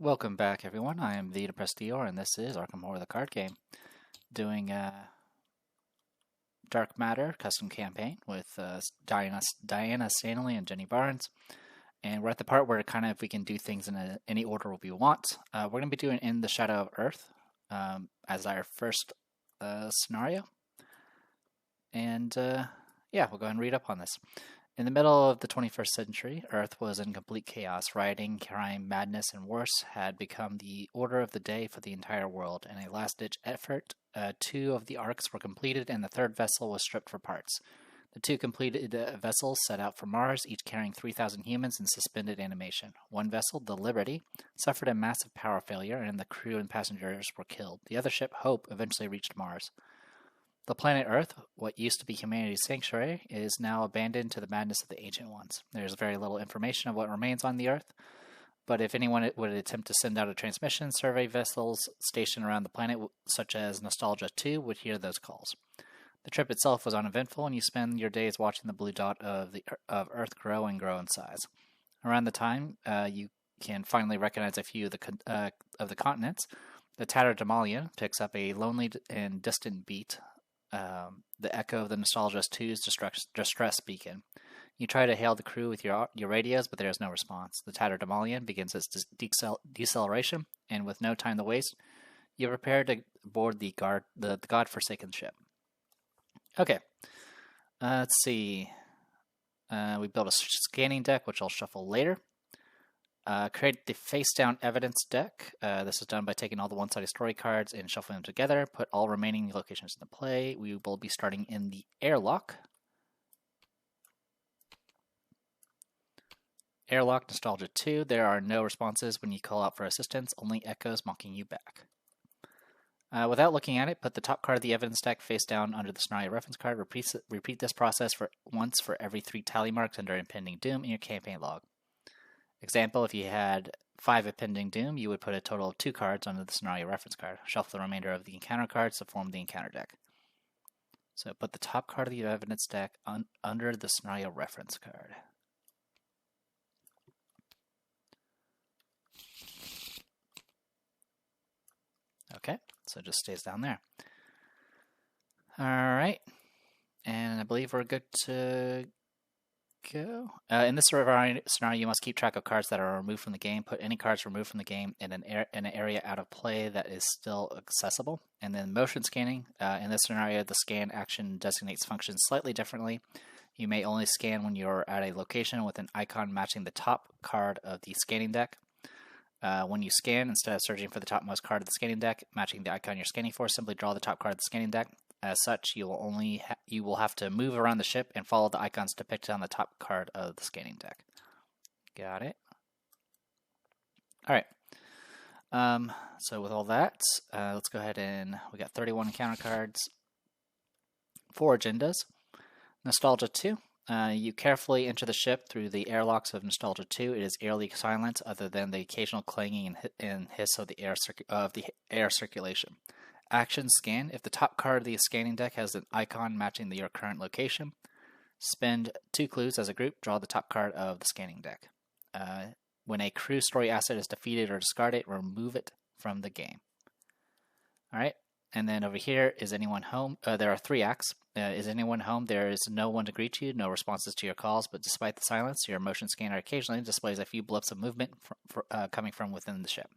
Welcome back, everyone. I am the Depressed Dior, and this is Arkham Horror, the card game, doing Dark Matter custom campaign with Diana Stanley and Jenny Barnes. And we're at the part where we can do things in any order we want. We're going to be doing In the Shadow of Earth as our first scenario. And yeah, we'll go ahead and read up on this. In the middle of the 21st century, Earth was in complete chaos. Rioting, crime, madness, and worse had become the order of the day for the entire world. In a last-ditch effort, 2 of the arcs were completed and the 3rd vessel was stripped for parts. The 2 completed vessels set out for Mars, each carrying 3,000 humans in suspended animation. One vessel, the Liberty, suffered a massive power failure and the crew and passengers were killed. The other ship, Hope, eventually reached Mars. The planet Earth, what used to be humanity's sanctuary, is now abandoned to the madness of the Ancient Ones. There's very little information of what remains on the Earth, but if anyone would attempt to send out a transmission, survey vessels stationed around the planet, such as Nostalgia 2, would hear those calls. The trip itself was uneventful, and you spend your days watching the blue dot of Earth grow and grow in size. Around the time you can finally recognize a few of the continents, the Tatterdemalion picks up a lonely and distant beat, the echo of the Nostalgia 2's distress beacon. You try to hail the crew with your radios, but there is no response. The Tatterdemalion begins its deceleration, and with no time to waste, you prepare to board the godforsaken ship. Okay, let's see. We built a scanning deck, which I'll shuffle later. Create the face-down evidence deck. This is done by taking all the one-sided story cards and shuffling them together. Put all remaining locations into play. We will be starting in the airlock. Airlock Nostalgia 2. There are no responses when you call out for assistance, only echoes mocking you back. Without looking at it, put the top card of the evidence deck face down under the scenario reference card. Repeat this process once for every 3 tally marks under impending doom in your campaign log. Example, if you had 5 impending doom, you would put a total of 2 cards under the scenario reference card. Shuffle the remainder of the encounter cards to form the encounter deck. So put the top card of the evidence deck under the scenario reference card. Okay, so it just stays down there. Alright, and I believe we're good to go. In this scenario, you must keep track of cards that are removed from the game. Put any cards removed from the game in an area out of play that is still accessible. And then motion scanning. In this scenario, the scan action designates functions slightly differently. You may only scan when you're at a location with an icon matching the top card of the scanning deck. When you scan, instead of searching for the topmost card of the scanning deck, matching the icon you're scanning for, simply draw the top card of the scanning deck. As such, you will have to move around the ship and follow the icons depicted on the top card of the scanning deck. Got it. All right. So with all that, let's go ahead and we got 31 encounter cards, 4 agendas. Nostalgia 2. You carefully enter the ship through the airlocks of Nostalgia 2. It is eerily silent, other than the occasional clanging and hiss of the air circulation. Action scan. If the top card of the scanning deck has an icon matching your current location, spend 2 clues as a group. Draw the top card of the scanning deck. When a crew story asset is defeated or discarded, remove it from the game. All right. And then over here, is anyone home? There are 3 acts. Is anyone home? There is no one to greet you, no responses to your calls, but despite the silence, your motion scanner occasionally displays a few blips of movement coming from within the ship.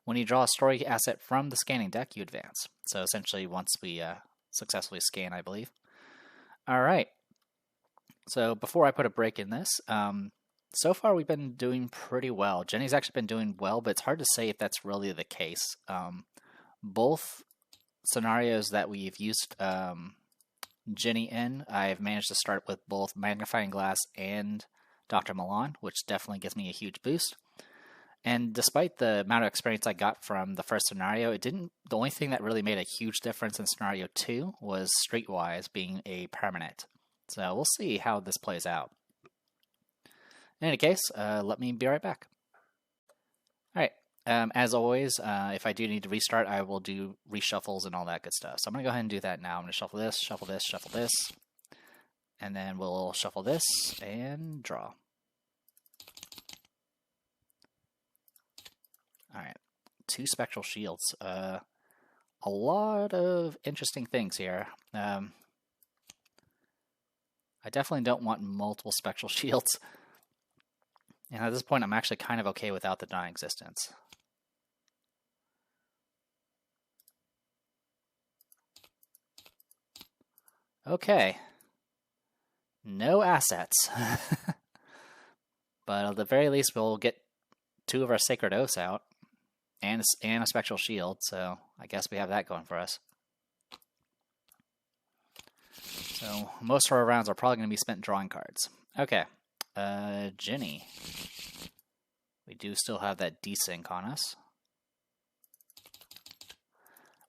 When you draw a story asset from the scanning deck, you advance. So essentially, once we successfully scan, I believe. All right. So before I put a break in this, so far we've been doing pretty well. Jenny's actually been doing well, but it's hard to say if that's really the case. Both scenarios that we've used Jenny in, I've managed to start with both Magnifying Glass and Dr. Milan, which definitely gives me a huge boost. And despite the amount of experience I got from the first scenario, the only thing that really made a huge difference in scenario 2 was Streetwise being a permanent. So we'll see how this plays out. In any case, let me be right back. Alright, as always, if I do need to restart, I will do reshuffles and all that good stuff. So I'm going to go ahead and do that now. I'm going to shuffle this, shuffle this, shuffle this. And then we'll shuffle this and draw. 2 spectral shields. A lot of interesting things here. I definitely don't want multiple spectral shields. And at this point, I'm actually kind of okay without the non-existence. Okay. No assets. But at the very least, we'll get 2 of our Sacred Oaths out. And a Spectral Shield, so I guess we have that going for us. So most of our rounds are probably going to be spent drawing cards. Okay. Ginny. We do still have that desync on us.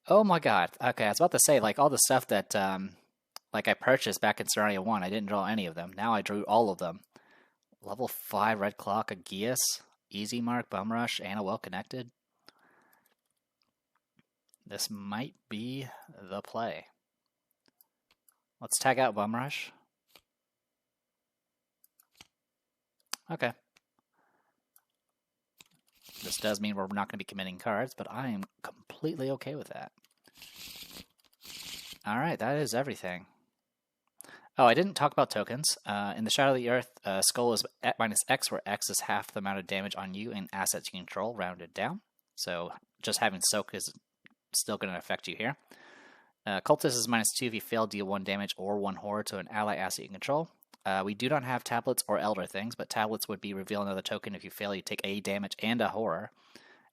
Oh my god. Okay, I was about to say, like, all the stuff that, like, I purchased back in Scenario 1, I didn't draw any of them. Now I drew all of them. Level 5 Red Clock, Aegeus, Easy Mark, Bum Rush, and a Well Connected. This might be the play. Let's tag out Bum Rush. Okay. This does mean we're not going to be committing cards, but I am completely okay with that. Alright, that is everything. Oh, I didn't talk about tokens. In the Shadow of the Earth, Skull is at -X, where X is half the amount of damage on you and assets you control, rounded down. So just having Soak is still going to affect you here. Cultist is -2 if you fail, deal 1 damage or 1 horror to an ally asset you control. We do not have tablets or elder things, but tablets would be reveal another token. If you fail, you take a damage and a horror.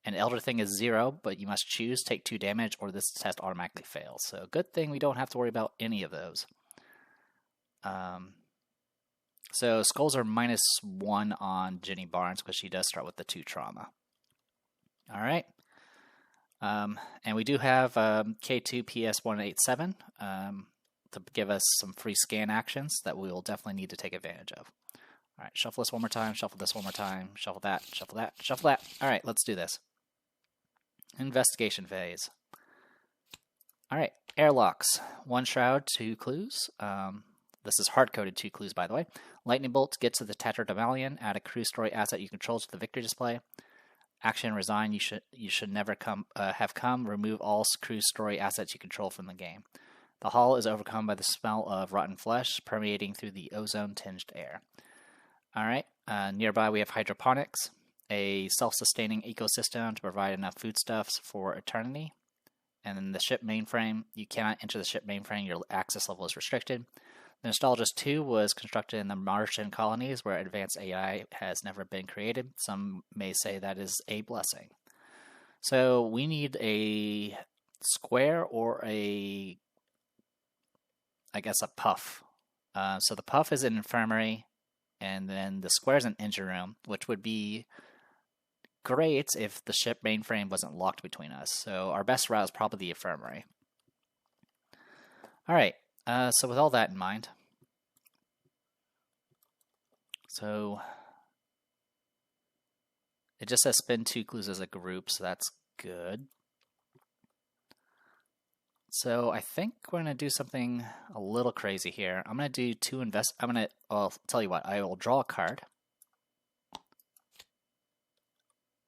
An elder thing is 0, but you must choose, take 2 damage, or this test automatically fails. So good thing we don't have to worry about any of those. So skulls are -1 on Ginny Barnes because she does start with the 2 trauma. All right. And we do have K2 PS187 to give us some free scan actions that we will definitely need to take advantage of. All right, shuffle this one more time, shuffle this one more time, shuffle that, shuffle that, shuffle that. All right, let's do this. Investigation phase. All right, airlocks. 1 shroud, 2 clues. This is hard-coded 2 clues, by the way. Lightning bolt, get to the Tatterdemalion, add a crew story asset you control to the victory display. Action, resign, you should never have come. Remove all crew story assets you control from the game. The hall is overcome by the smell of rotten flesh permeating through the ozone-tinged air. Alright, nearby we have hydroponics, a self-sustaining ecosystem to provide enough foodstuffs for eternity. And then the ship mainframe, you cannot enter the ship mainframe, your access level is restricted. The Nostalgist 2 was constructed in the Martian colonies where advanced AI has never been created. Some may say that is a blessing. So we need a square or I guess a puff. So the puff is an infirmary, and then the square is an engine room, which would be great if the ship mainframe wasn't locked between us. So our best route is probably the infirmary. Alright, so with all that in mind, so it just says spin 2 clues as a group, so that's good. So I think we're going to do something a little crazy here. I'm going to do I'll tell you what, I will draw a card.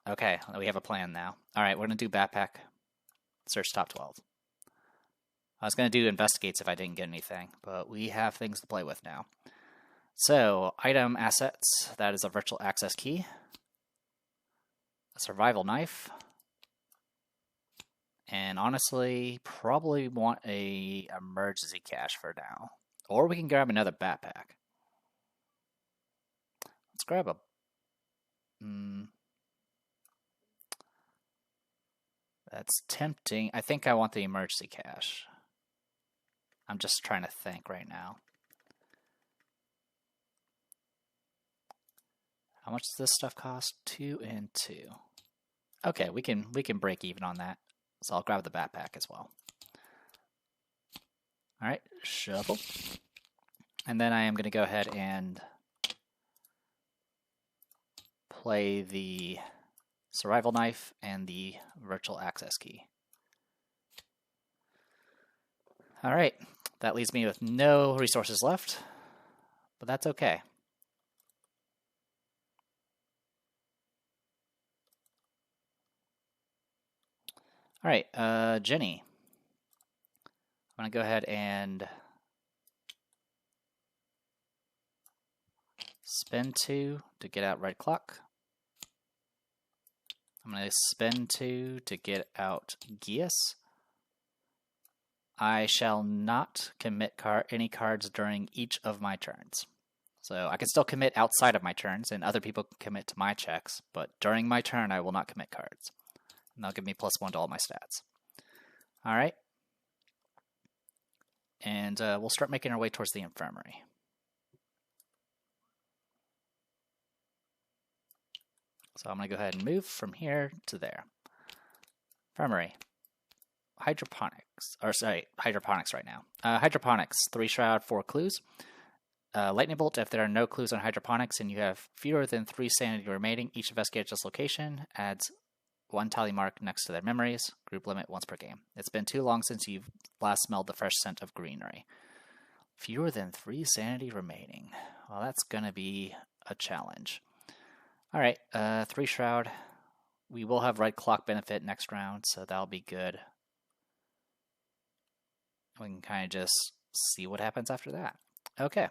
Okay, we have a plan now. Alright, we're going to do backpack, search top 12. I was going to do investigates if I didn't get anything, but we have things to play with now. So, item assets, that is a virtual access key, a survival knife, and honestly, probably want a emergency cache for now. Or we can grab another backpack. Let's grab a... That's tempting. I think I want the emergency cache. I'm just trying to think right now. How much does this stuff cost? 2 and 2. Okay, we can break even on that. So I'll grab the backpack as well. Alright, shuffle. And then I am going to go ahead and play the survival knife and the virtual access key. Alright, that leaves me with no resources left, but that's okay. All right, Jenny. I'm going to go ahead and spend 2 to get out red clock. I'm going to spend 2 to get out Geas. I shall not commit any cards during each of my turns. So I can still commit outside of my turns, and other people can commit to my checks, but during my turn, I will not commit cards. And that'll give me +1 to all my stats. All right. And we'll start making our way towards the infirmary. So I'm going to go ahead and move from here to there. Infirmary. Hydroponics right now. Hydroponics, 3 shroud, 4 clues. Lightning bolt, if there are no clues on hydroponics and you have fewer than 3 sanity remaining, each investigator's this location adds 1 tally mark next to their memories. Group limit once per game. It's been too long since you've last smelled the fresh scent of greenery. Fewer than 3 sanity remaining. Well, that's going to be a challenge. All right, 3 shroud. We will have red clock benefit next round, so that'll be good. We can kind of just see what happens after that. Okay.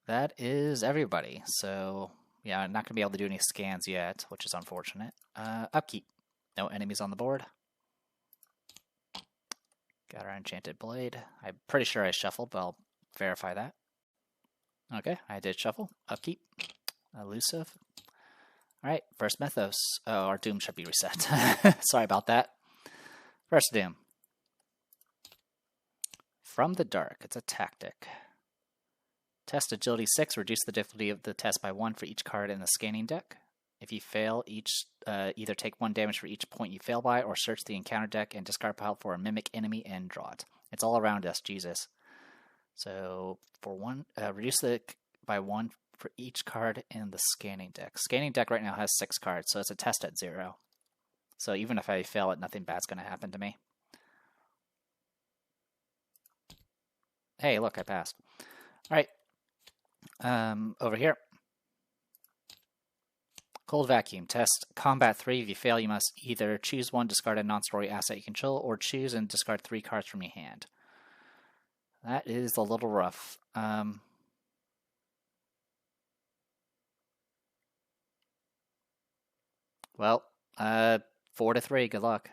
That is everybody. So, yeah, I'm not going to be able to do any scans yet, which is unfortunate. Upkeep. No enemies on the board. Got our enchanted blade. I'm pretty sure I shuffled, but I'll verify that. Okay, I did shuffle. Upkeep. Elusive. Alright, first Mythos. Oh, our Doom should be reset. Sorry about that. First Doom. From the Dark. It's a tactic. Test Agility 6. Reduce the difficulty of the test by 1 for each card in the scanning deck. If you fail, either take 1 damage for each point you fail by, or search the encounter deck and discard pile for a mimic enemy and draw it. It's all around us, Jesus. So, for 1, reduce it by 1 for each card in the scanning deck. Scanning deck right now has 6 cards, so it's a test at 0. So even if I fail it, nothing bad's going to happen to me. Hey, look, I passed. All right. Over here. Cold Vacuum. Test Combat 3. If you fail, you must either choose 1, discard a non-story asset you control, or choose and discard 3 cards from your hand. That is a little rough. Well, 4 to 3. Good luck.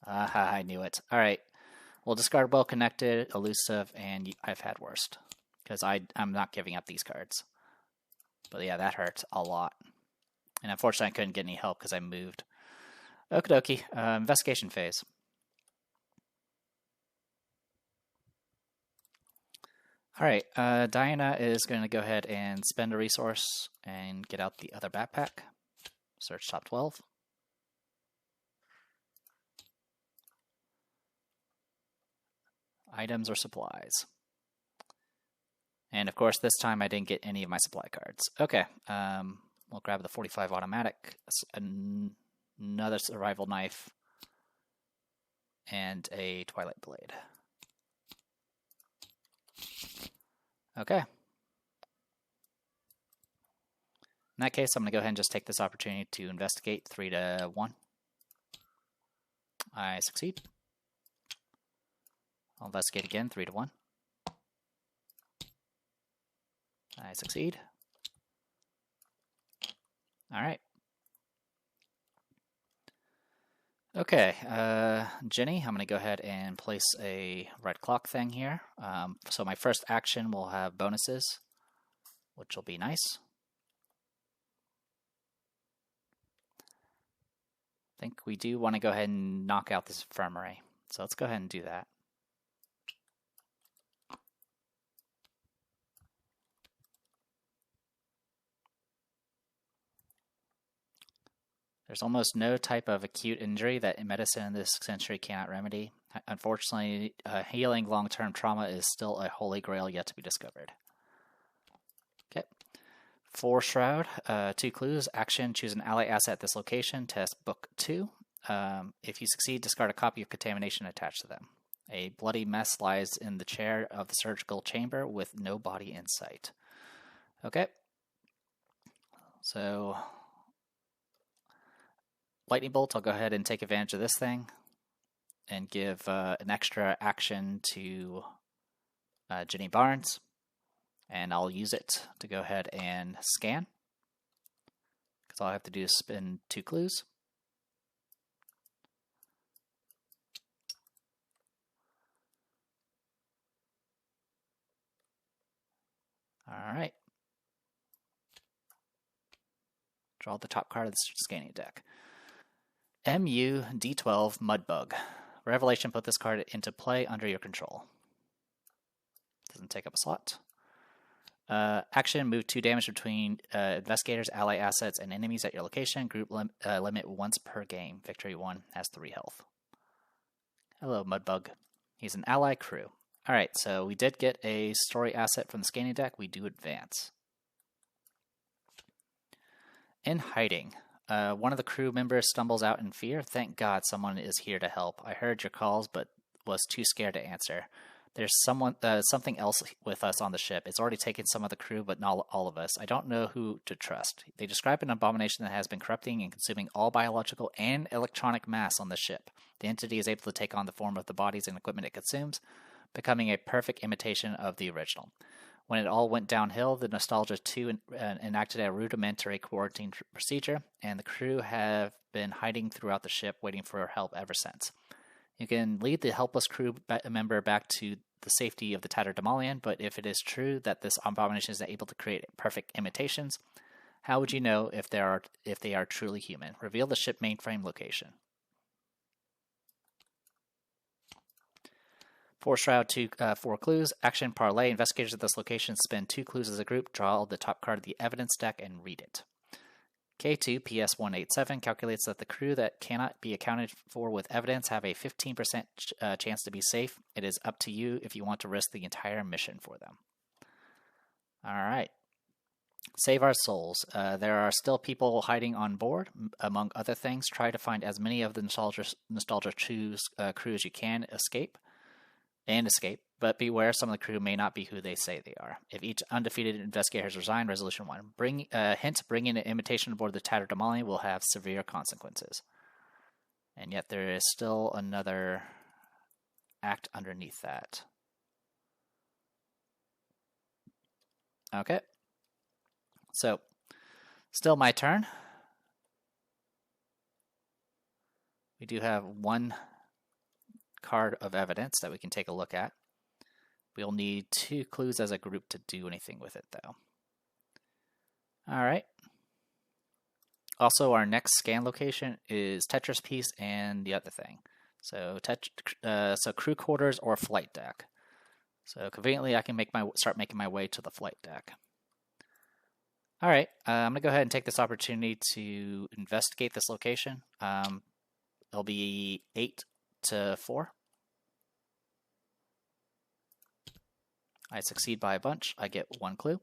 I knew it. All right. We'll discard Well Connected, Elusive, and I've had worst. Because I'm not giving up these cards. But yeah, that hurt a lot. And unfortunately, I couldn't get any help because I moved. Okie dokie. Investigation phase. Alright, Diana is going to go ahead and spend a resource and get out the other backpack. Search top 12. Items or supplies. And of course, this time I didn't get any of my supply cards. Okay, we'll grab the 45 automatic, another survival knife, and a twilight blade. Okay. In that case, I'm going to go ahead and just take this opportunity to investigate 3 to 1. I succeed. I'll investigate again, 3 to 1. I succeed. All right. Okay, Jenny, I'm going to go ahead and place a red clock thing here. So my first action will have bonuses, which will be nice. I think we do want to go ahead and knock out this infirmary. So let's go ahead and do that. There's almost no type of acute injury that medicine in this century cannot remedy. Unfortunately, healing long-term trauma is still a holy grail yet to be discovered. Okay. 4 Shroud, 2 clues. Action, choose an ally asset at this location. Test Book 2. If you succeed, discard a copy of Contamination attached to them. A bloody mess lies in the chair of the surgical chamber with no body in sight. Okay. So lightning bolt, I'll go ahead and take advantage of this thing and give an extra action to Jenny Barnes, and I'll use it to go ahead and scan, because all I have to do is spin 2 clues. All right. Draw the top card of the scanning deck. MU D12 Mudbug. Revelation, put this card into play under your control. Doesn't take up a slot. Action, move 2 damage between investigators, ally assets, and enemies at your location. Group limit once per game. Victory 1 has 3 health. Hello, Mudbug. He's an ally crew. Alright, so we did get a story asset from the scanning deck. We do advance. In hiding. One of the crew members stumbles out in fear. Thank God someone is here to help. I heard your calls, but was too scared to answer. There's something else with us on the ship. It's already taken some of the crew, but not all of us. I don't know who to trust. They describe an abomination that has been corrupting and consuming all biological and electronic mass on the ship. The entity is able to take on the form of the bodies and equipment it consumes, becoming a perfect imitation of the original. When it all went downhill, the Nostalgia 2 enacted a rudimentary quarantine procedure, and the crew have been hiding throughout the ship, waiting for help ever since. You can lead the helpless crew member back to the safety of the Tatterdemalion, but if it is true that this abomination is able to create perfect imitations, how would you know if they are truly human? Reveal the ship mainframe location. 4 Shroud, 4 clues. Action, parlay. Investigators at this location spend 2 clues as a group. Draw the top card of the evidence deck and read it. K2 PS187 calculates that the crew that cannot be accounted for with evidence have a 15% chance to be safe. It is up to you if you want to risk the entire mission for them. Alright. Save our souls. There are still people hiding on board. Among other things, try to find as many of the Nostalgia crew as you can escape, but beware, some of the crew may not be who they say they are. If each undefeated investigator has resigned, Resolution 1. Bringing an imitation aboard the Tatterdemalion will have severe consequences. And yet there is still another act underneath that. Okay. So, still my turn. We do have 1 card of evidence that we can take a look at. We'll need 2 clues as a group to do anything with it, though. Alright. Also, our next scan location is Tetris Piece and the other thing. So, crew quarters or flight deck. So, conveniently, I can start making my way to the flight deck. Alright, I'm going to go ahead and take this opportunity to investigate this location. It'll be 8 to 4. I succeed by a bunch. I get 1 clue.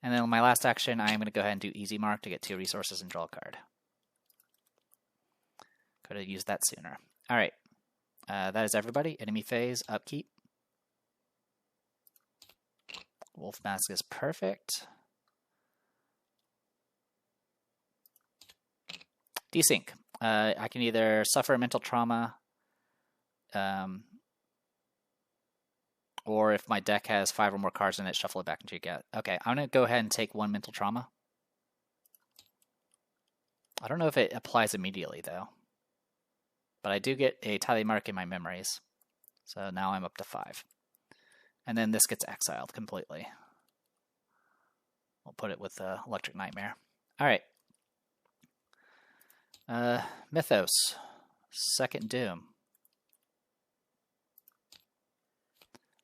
And then on my last action, I am going to go ahead and do Easy Mark to get 2 resources and draw a card. Could have used that sooner. Alright. That is everybody. Enemy phase, upkeep. Wolf Mask is perfect. Desync. I can either suffer mental trauma, or if my deck has 5 or more cards in it, shuffle it back into your deck. Okay, I'm going to go ahead and take 1 mental trauma. I don't know if it applies immediately, though. But I do get a tally mark in my memories. So now I'm up to 5. And then this gets exiled completely. We'll put it with Electric Nightmare. Alright. Mythos. Second Doom.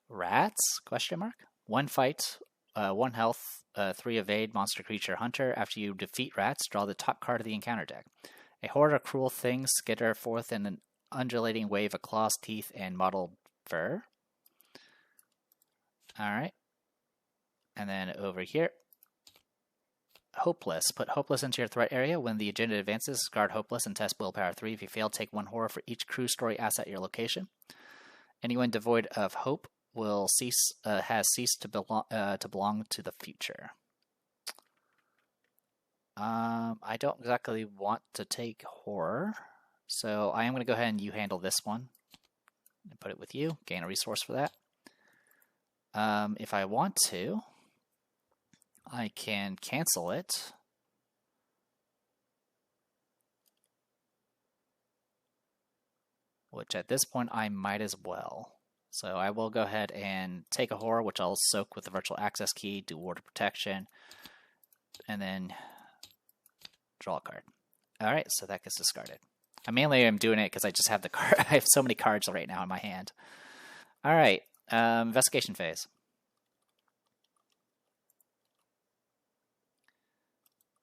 Rats? Question mark. 1 fight, 1 health, 3 evade, monster, creature, hunter. After you defeat rats, draw the top card of the encounter deck. A horde of cruel things skitter forth in an undulating wave of claws, teeth, and mottled fur. Alright. And then over here. Hopeless. Put Hopeless into your threat area. When the agenda advances, discard Hopeless and test Willpower 3. If you fail, take 1 horror for each crew story asset at your location. Anyone devoid of hope will has ceased to belong to the future. I don't exactly want to take horror, so I am going to go ahead and you handle this one and put it with you. Gain a resource for that. If I want to, I can cancel it. Which at this point I might as well. So I will go ahead and take a horror, which I'll soak with the virtual access key, do ward of protection, and then draw a card. All right, so that gets discarded. I mainly am doing it because I just have the card. I have so many cards right now in my hand. All right, investigation phase.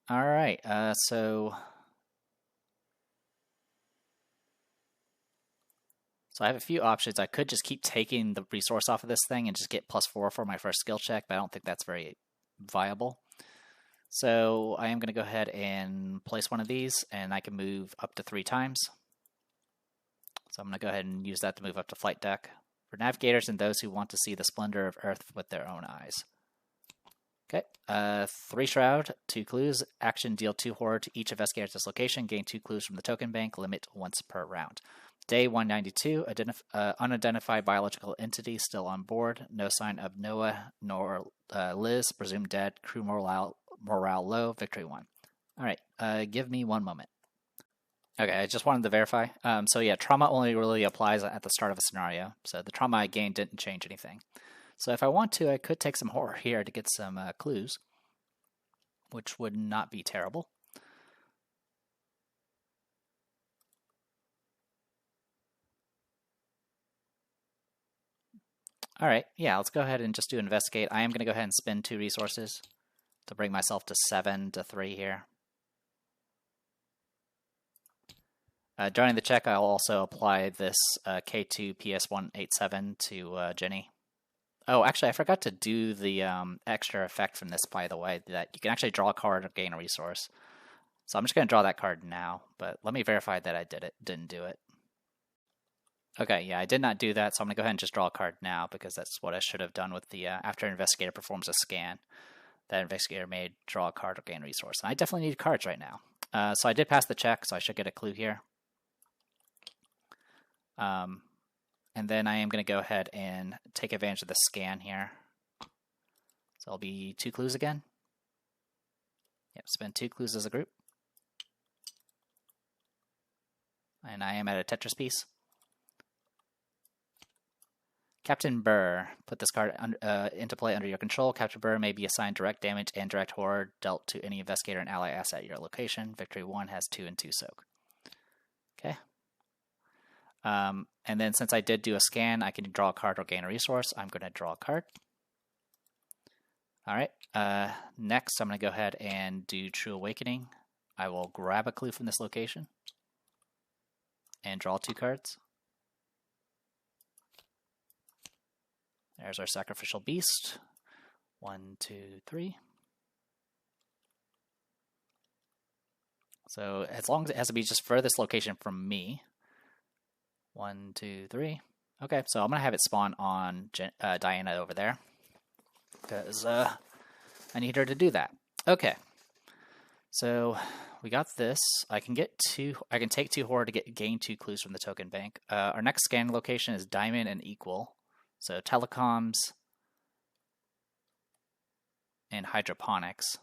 All right, so I have a few options. I could just keep taking the resource off of this thing and just get +4 for my first skill check, but I don't think that's very viable. So I am going to go ahead and place one of these, and I can move up to 3 times. So I'm going to go ahead and use that to move up to flight deck for navigators and those who want to see the splendor of Earth with their own eyes. Okay, 3 Shroud, 2 clues, action, deal 2 horror to each investigator at this location, gain 2 clues from the token bank, limit once per round. Day 192, unidentified biological entity still on board, no sign of Noah nor Liz, presumed dead, crew morale low, victory 1. All right, give me 1 moment. Okay, I just wanted to verify. So yeah, trauma only really applies at the start of a scenario, so the trauma I gained didn't change anything. So if I want to, I could take some horror here to get some clues, which would not be terrible. All right, yeah, let's go ahead and just do investigate. I am going to go ahead and spend 2 resources to bring myself to 7 to 3 here. During the check, I'll also apply this K2 PS187 to Jenny. Oh, actually, I forgot to do the extra effect from this, by the way, that you can actually draw a card or gain a resource. So I'm just going to draw that card now, but let me verify that I didn't do it. Okay, yeah, I did not do that, so I'm going to go ahead and just draw a card now, because that's what I should have done with the after an investigator performs a scan. That investigator may draw a card or gain a resource. And I definitely need cards right now. So I did pass the check, so I should get a clue here. And then I am going to go ahead and take advantage of the scan here. So I'll be 2 clues again. Yep, spend 2 clues as a group. And I am at a Tetris piece. Captain Burr, put this card into play under your control. Captain Burr may be assigned direct damage and direct horror dealt to any investigator and ally asset at your location. Victory 1 has 2 and 2 soak. Okay. And then since I did do a scan, I can draw a card or gain a resource. I'm going to draw a card. All right. Next, I'm going to go ahead and do True Awakening. I will grab a clue from this location and draw 2 cards. There's our Sacrificial Beast. 1, 2, 3. So as long as it has to be just furthest location from me. 1, 2, 3. Okay, so I'm going to have it spawn on Diana over there, because I need her to do that. Okay, so we got this. I can take 2 horror to gain 2 clues from the token bank. Our next scan location is Diamond and Equal. So telecoms and hydroponics.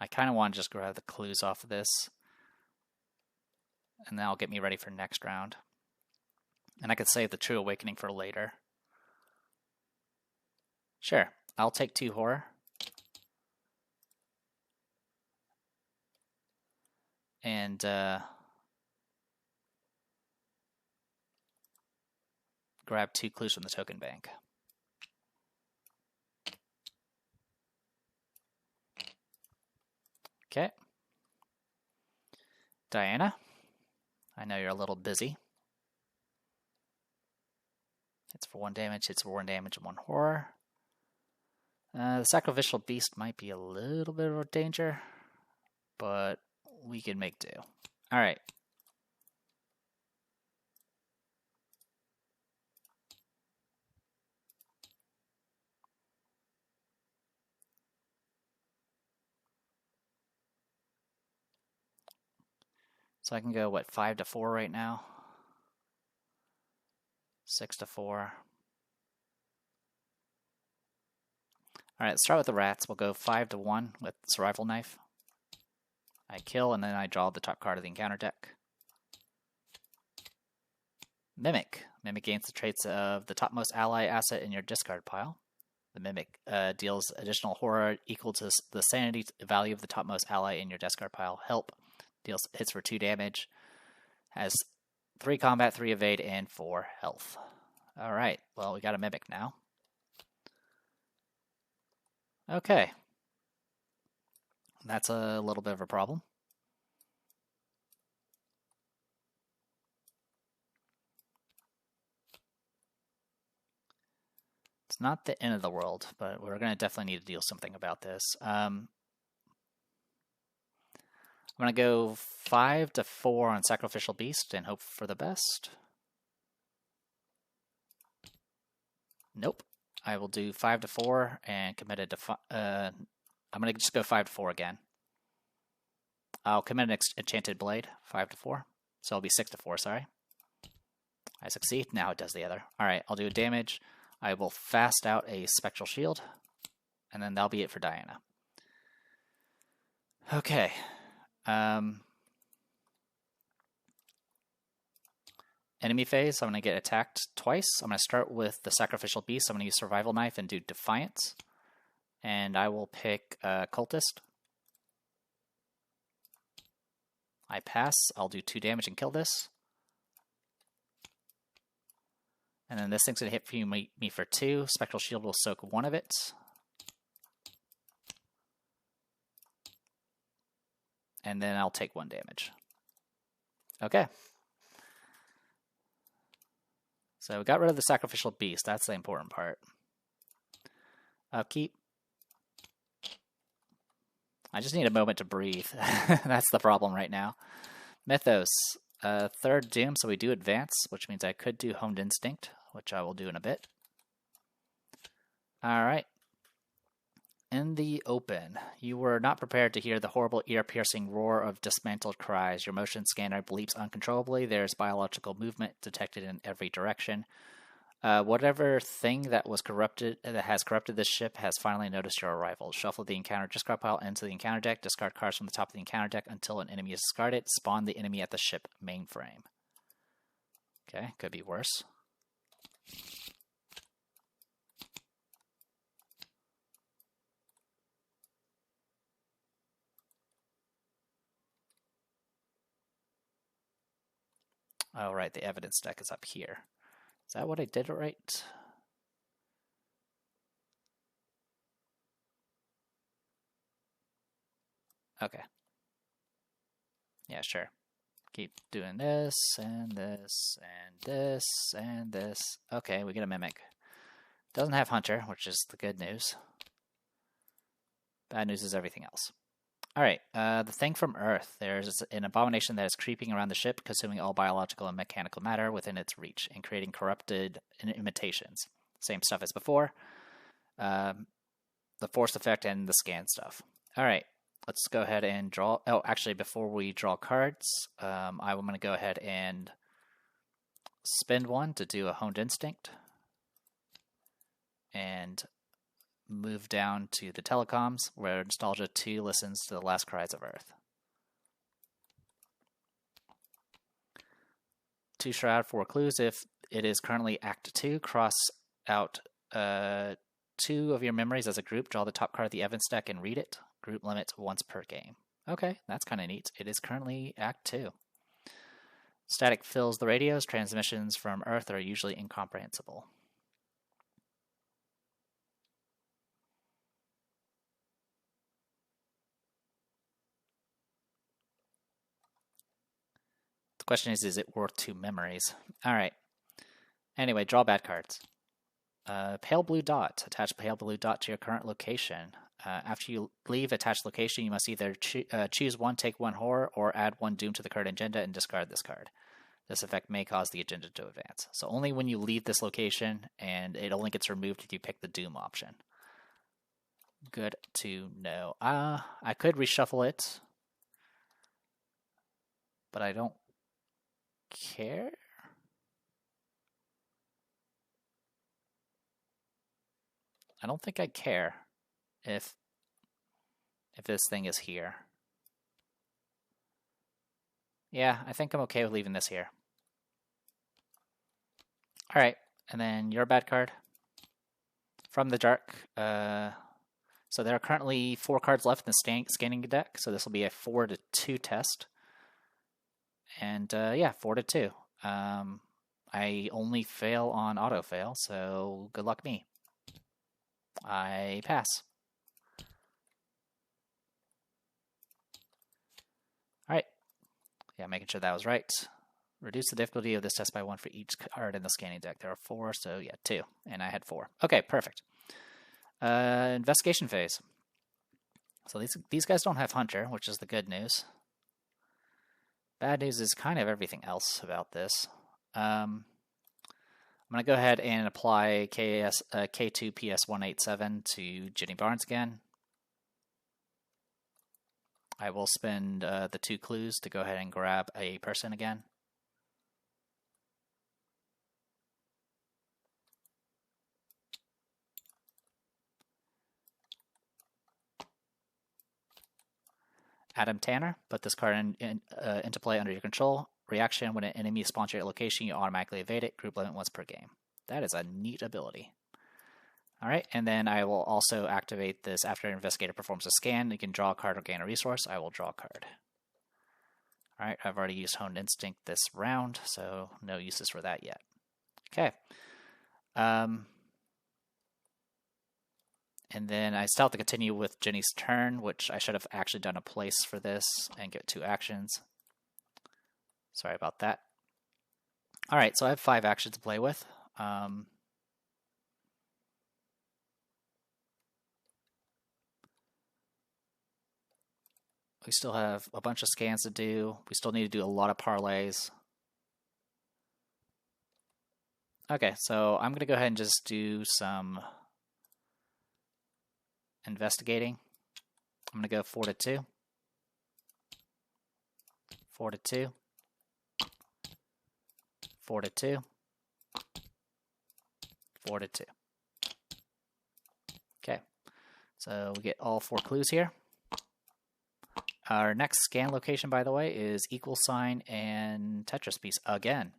I kind of want to just grab the clues off of this, and that'll get me ready for next round. And I could save the True Awakening for later. Sure, I'll take 2 horror. And grab 2 clues from the token bank. Okay. Diana, I know you're a little busy. Hits for 1 damage, hits for 1 damage and 1 horror. The Sacrificial Beast might be a little bit of a danger, but we can make do. Alright. So I can go, what, 5 to 4 right now? 6 to 4. Alright, let's start with the rats. We'll go 5 to 1 with survival knife. I kill, and then I draw the top card of the encounter deck. Mimic. Mimic gains the traits of the topmost ally asset in your discard pile. The Mimic deals additional horror equal to the sanity value of the topmost ally in your discard pile. Help. Deals hits for 2 damage. Has 3 combat, 3 evade, and 4 health. Alright, well, we got a Mimic now. Okay. That's a little bit of a problem. It's not the end of the world, but we're going to definitely need to do something about this. I'm going to go 5 to 4 on Sacrificial Beast and hope for the best. Nope. I will do 5 to 4 and commit a I'm going to just go 5 to 4 again. I'll commit an Enchanted Blade, 5 to 4. So it'll be 6 to 4, sorry. I succeed. Now it does the other. Alright, I'll do damage. I will fast out a Spectral Shield, and then that'll be it for Diana. Okay. Enemy phase, I'm going to get attacked twice. I'm going to start with the Sacrificial Beast. I'm going to use Survival Knife and do Defiance. And I will pick Cultist. I pass. I'll do 2 damage and kill this. And then this thing's going to hit me for 2. Spectral Shield will soak 1 of it. And then I'll take 1 damage. Okay. So we got rid of the Sacrificial Beast. That's the important part. Upkeep. I just need a moment to breathe. That's the problem right now. Mythos. 3rd Doom, so we do advance, which means I could do Honed Instinct, which I will do in a bit. Alright. In the open, you were not prepared to hear the horrible ear-piercing roar of dismantled cries. Your motion scanner bleeps uncontrollably. There's biological movement detected in every direction. Whatever thing that has corrupted this ship has finally noticed your arrival. Shuffle the encounter discard pile into the encounter deck. Discard cards from the top of the encounter deck until an enemy is discarded. Spawn the enemy at the ship mainframe. Okay, could be worse. Oh, right, the evidence deck is up here. Is that what I did right? Okay. Yeah, sure. Keep doing this, and this, and this, and this. Okay, we get a Mimic. Doesn't have Hunter, which is the good news. Bad news is everything else. Alright, the thing from Earth. There's an abomination that is creeping around the ship, consuming all biological and mechanical matter within its reach, and creating corrupted imitations. Same stuff as before. The force effect and the scan stuff. Alright, let's go ahead and draw. Oh, actually, before we draw cards, I'm going to go ahead and spend 1 to do a Honed Instinct. And move down to the telecoms, where Nostalgia 2 listens to the last cries of Earth. 2 Shroud, 4 clues. If it is currently Act 2, cross out 2 of your memories as a group, draw the top card of the evidence deck and read it. Group limit once per game. Okay, that's kind of neat. It is currently Act 2. Static fills the radios. Transmissions from Earth are usually incomprehensible. The question is it worth 2 memories? Alright. Anyway, draw bad cards. Pale blue dot. Attach pale blue dot to your current location. After you leave attached location, you must either choose 1, take 1 horror, or add 1 doom to the current agenda and discard this card. This effect may cause the agenda to advance. So only when you leave this location, and it only gets removed if you pick the doom option. Good to know. I could reshuffle it. but I don't care. I don't think I care if this thing is here. Yeah, I think I'm okay with leaving this here. All right, and then your bad card from the dark. So there are currently 4 cards left in the scanning deck, so this will be a 4-2 test. And yeah, 4-2. I only fail on auto fail, so good luck me. I pass. All right. Yeah, making sure that was right. Reduce the difficulty of this test by 1 for each card in the scanning deck. There are 4, so yeah, 2. And I had 4. Okay, perfect. Investigation phase. So these guys don't have Hunter, which is the good news. Bad news is kind of everything else about this. I'm going to go ahead and apply K2 PS187 to Ginny Barnes again. I will spend the 2 clues to go ahead and grab a person again. Adam Tanner, put this card into play under your control. Reaction: when an enemy spawns your location, you automatically evade it. Group limit once per game. That is a neat ability. All right, and then I will also activate this after an investigator performs a scan. You can draw a card or gain a resource. I will draw a card. All right, I've already used Honed Instinct this round, so no uses for that yet. Okay. And then I still have to continue with Ginny's turn, which I should have actually done a place for this and get 2 actions. Sorry about that. All right, so I have 5 actions to play with. We still have a bunch of scans to do. We still need to do a lot of parlays. Okay, so I'm going to go ahead and just do some investigating. I'm going to go 4-2. 4-2. 4-2. 4-2. Okay, so we get all 4 clues here. Our next scan location, by the way, is equal sign and Tetris piece again.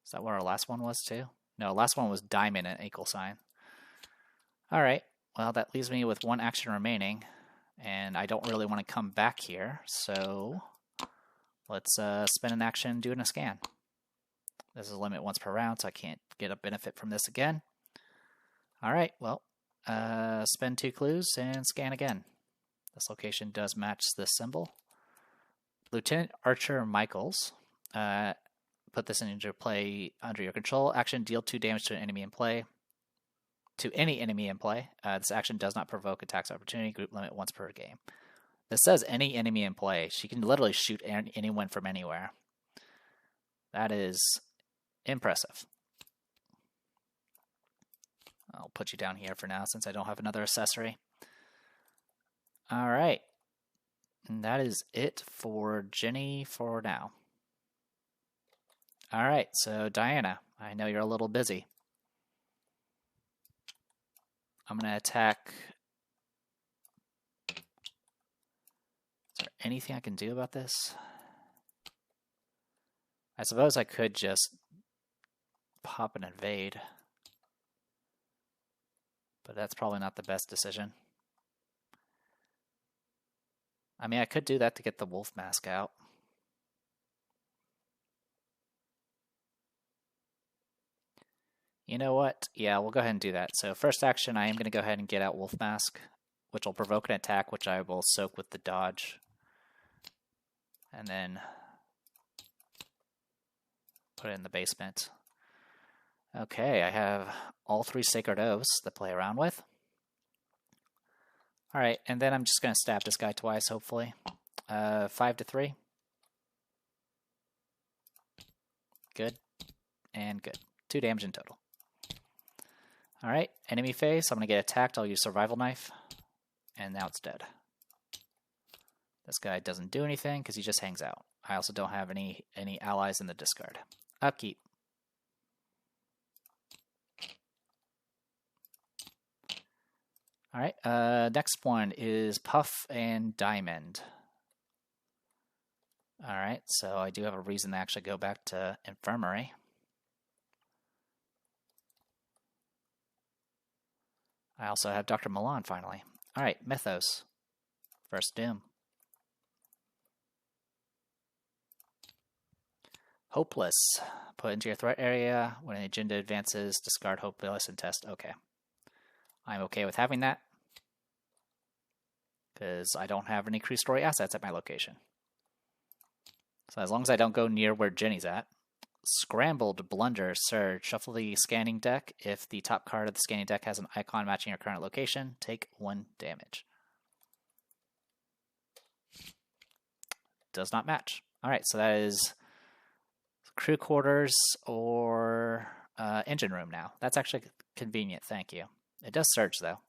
Is that what our last one was too? No, last one was diamond and equal sign. All right, well, that leaves me with 1 action remaining, and I don't really want to come back here, so let's spend an action doing a scan. This is a limit once per round, so I can't get a benefit from this again. All right, well, spend 2 clues and scan again. This location does match this symbol. Lieutenant Archer Michaels. Put this into play under your control. Action: deal 2 damage to an enemy in play. To any enemy in play. This action does not provoke attacks opportunity. Group limit once per game. This says any enemy in play. She can literally shoot anyone from anywhere. That is impressive. I'll put you down here for now since I don't have another accessory. All right. And that is it for Ginny for now. All right, so Diana, I know you're a little busy. I'm going to attack. Is there anything I can do about this? I suppose I could just pop and invade, but that's probably not the best decision. I mean, I could do that to get the wolf mask out. You know what? Yeah, we'll go ahead and do that. So first action, I am going to go ahead and get out Wolf Mask, which will provoke an attack, which I will soak with the dodge. And then put it in the basement. Okay, I have all 3 Sacred Oaths to play around with. Alright, and then I'm just going to stab this guy twice, hopefully. 5-3. Good. And good. 2 damage in total. Alright, enemy phase. I'm going to get attacked. I'll use Survival Knife. And now it's dead. This guy doesn't do anything because he just hangs out. I also don't have any allies in the discard. Upkeep. Alright, next one is Puff and Diamond. Alright, so I do have a reason to actually go back to Infirmary. I also have Dr. Milan finally. Alright, Mythos. First Doom. Hopeless. Put into your threat area. When an agenda advances, discard Hopeless and test. Okay. I'm okay with having that. Because I don't have any Crew Story assets at my location. So as long as I don't go near where Jenny's at. Scrambled, Blunder, Surge. Shuffle the scanning deck. If the top card of the scanning deck has an icon matching your current location, take 1 damage. Does not match. Alright, so that is crew quarters or engine room now. That's actually convenient, thank you. It does surge, though.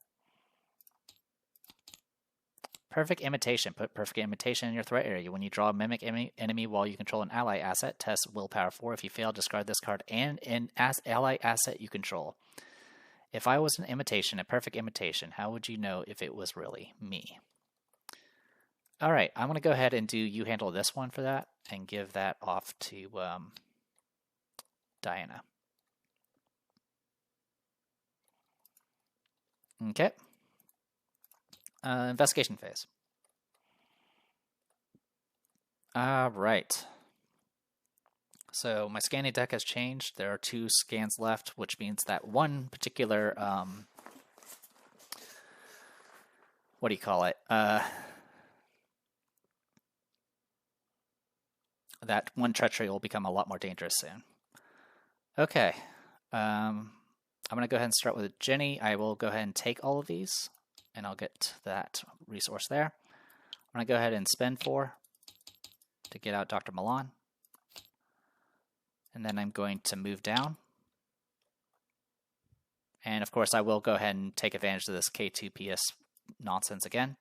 Perfect Imitation. Put Perfect Imitation in your threat area. When you draw a Mimic enemy while you control an ally asset, test Willpower 4. If you fail, discard this card and an ally asset you control. If I was an Imitation, a Perfect Imitation, how would you know if it was really me? Alright, I'm going to go ahead and do you handle this one for that and give that off to Diana. Okay. Investigation phase. Alright. So my scanning deck has changed. There are 2 scans left, which means that one particular, what do you call it? That one treachery will become a lot more dangerous soon. Okay. I'm going to go ahead and start with Jenny. I will go ahead and take all of these, and I'll get that resource there. I'm going to go ahead and spend 4 to get out Dr. Milan. And then I'm going to move down. And of course, I will go ahead and take advantage of this K2PS nonsense again.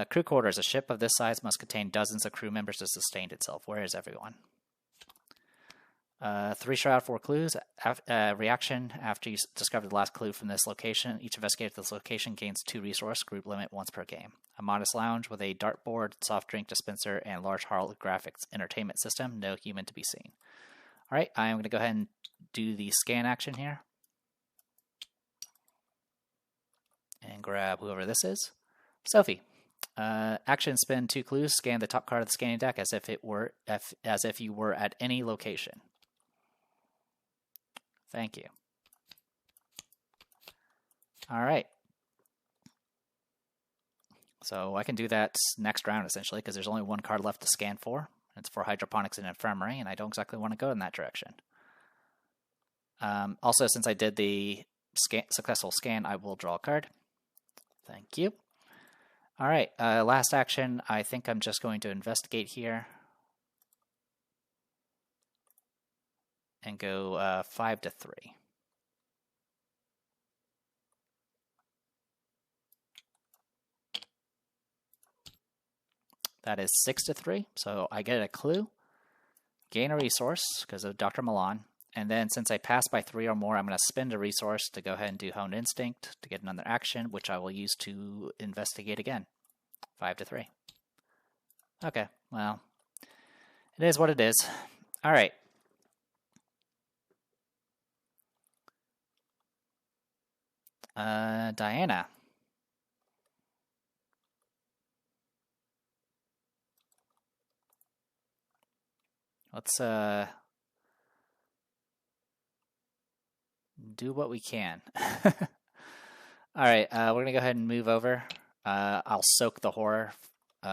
Crew quarters. A ship of this size must contain dozens of crew members to sustain itself. Where is everyone? 3 shroud, 4 clues. Reaction after you discover the last clue from this location. Each investigator at this location gains 2 resource. Group limit once per game. A modest lounge with a dartboard, soft drink dispenser, and large holographics entertainment system. No human to be seen. Alright, I'm going to go ahead and do the scan action here. And grab whoever this is. Sophie. Action, spend 2 clues. Scan the top card of the scanning deck as if you were at any location. Thank you. All right. So I can do that next round essentially because there's only 1 card left to scan for. It's for Hydroponics and Infirmary, and I don't exactly want to go in that direction. Also, since I did the successful scan, I will draw a card. Thank you. All right, last action. I think I'm just going to investigate here and go 5 to 3. That is 6 to 3, so I get a clue, gain a resource because of Dr. Milan, and then since I pass by 3 or more, I'm going to spend a resource to go ahead and do Honed Instinct to get another action, which I will use to investigate again. 5 to 3. Okay, well, it is what it is. All right. Diana. Let's do what we can. All right, we're going to go ahead and move over. I'll soak the horror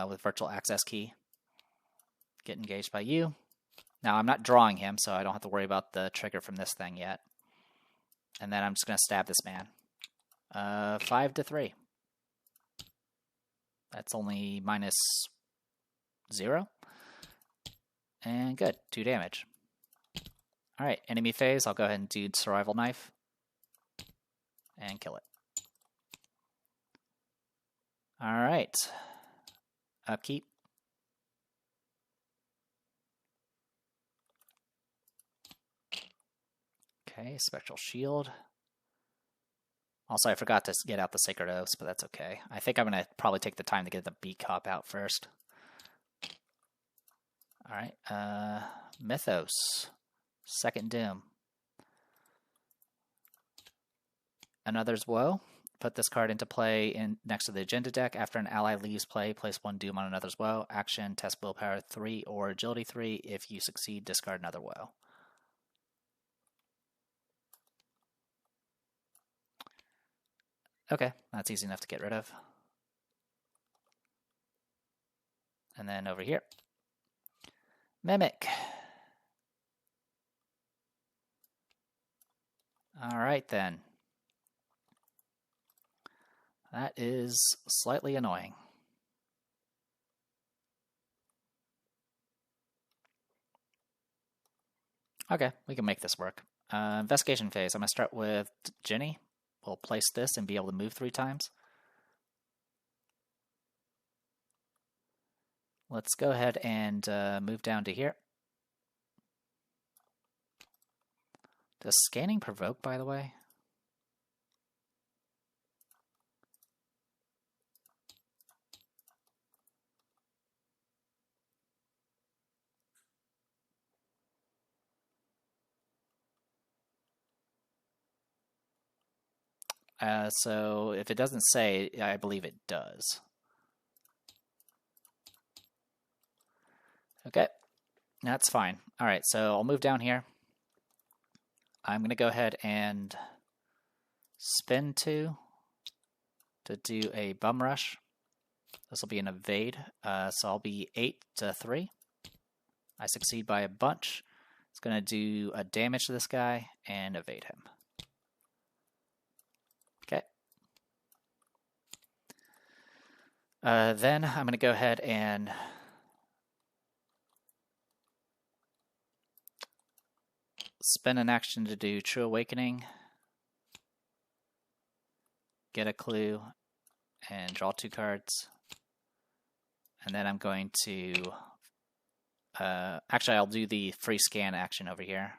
with virtual access key. Get engaged by you. Now, I'm not drawing him, so I don't have to worry about the trigger from this thing yet. And then I'm just going to stab this man. 5 to 3. That's only -0. And good, 2 damage. Alright, enemy phase, I'll go ahead and do Survival Knife. and kill it. Alright. Upkeep. Okay, Spectral Shield. Also, I forgot to get out the Sacred Oaths, but that's okay. I think I'm going to probably take the time to get the Beat Cop out first. Alright, Mythos. Second Doom. Another's Woe. Put this card into play next to the agenda deck. After an ally leaves play, place 1 Doom on another's Woe. Action, test Willpower 3 or Agility 3. If you succeed, discard another Woe. Okay, that's easy enough to get rid of. And then over here, Mimic. Alright then. That is slightly annoying. Okay, we can make this work. Investigation phase. I'm going to start with Ginny. We'll place this and be able to move 3 times. Let's go ahead and move down to here. Does scanning provoke, by the way? So if it doesn't say, I believe it does. Okay, that's fine. All right, so I'll move down here. I'm going to go ahead and spin 2 to do a Bum Rush. This will be an evade, so I'll be 8-3. I succeed by a bunch. It's going to do a damage to this guy and evade him. Okay. Then I'm going to go ahead and spend an action to do True Awakening, get a clue, and draw 2 cards. And then I'm going to... actually, I'll do the free scan action over here.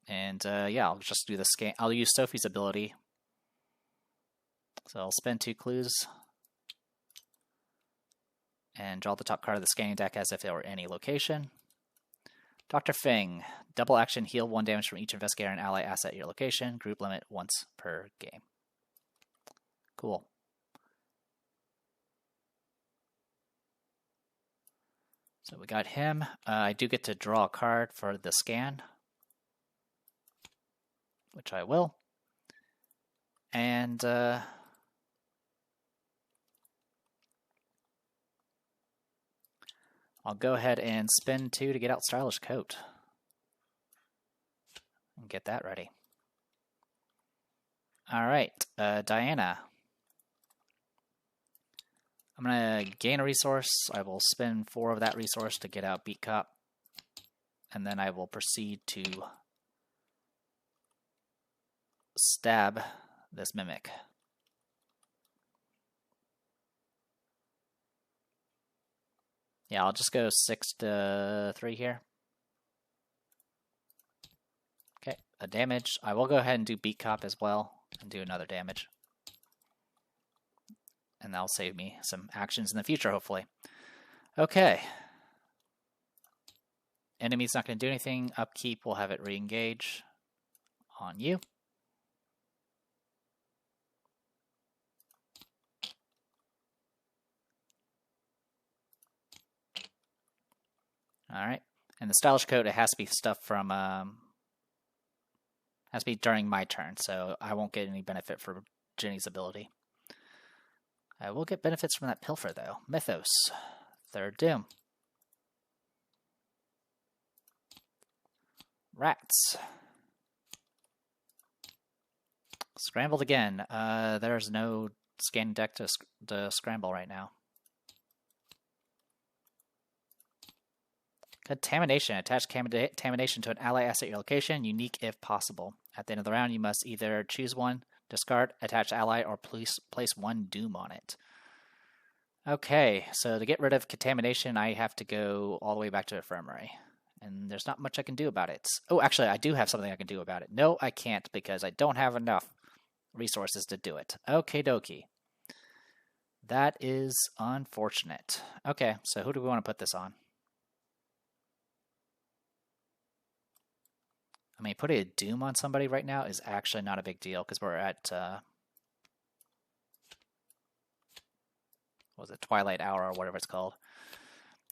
And yeah, I'll just do the scan. I'll use Sophie's ability. So I'll spend 2 clues and draw the top card of the scanning deck as if it were any location. Dr. Fing, double action, heal 1 damage from each investigator and ally asset at your location. Group limit once per game. Cool. So we got him. I do get to draw a card for the scan, which I will. And I'll go ahead and spin 2 to get out Stylish Coat. And get that ready. Alright, Diana. I'm going to gain a resource. I will spend 4 of that resource to get out Beat Cop. And then I will proceed to stab this Mimic. Yeah, I'll just go 6-3 here. Okay, a damage. I will go ahead and do Beat Cop as well and do another damage. And that'll save me some actions in the future, hopefully. Okay. Enemy's not going to do anything. Upkeep, we'll have it re-engage on you. Alright. And the Stylish Coat, it has to be stuff from... has to be during my turn, so I won't get any benefit for Ginny's ability. I will get benefits from that Pilfer, though. Mythos. 3rd Doom. Rats. Scrambled again. There's no scanning deck to scramble right now. Contamination. Attach contamination to an ally asset at your location, unique if possible. At the end of the round, you must either choose one, discard, attach ally, or place one doom on it. Okay, so to get rid of contamination, I have to go all the way back to Infirmary. And there's not much I can do about it. Oh, actually, I do have something I can do about it. No, I can't because I don't have enough resources to do it. Okie dokie. That is unfortunate. Okay, so who do we want to put this on? I mean, putting a doom on somebody right now is actually not a big deal because we're at, what was it, Twilight Hour or whatever it's called.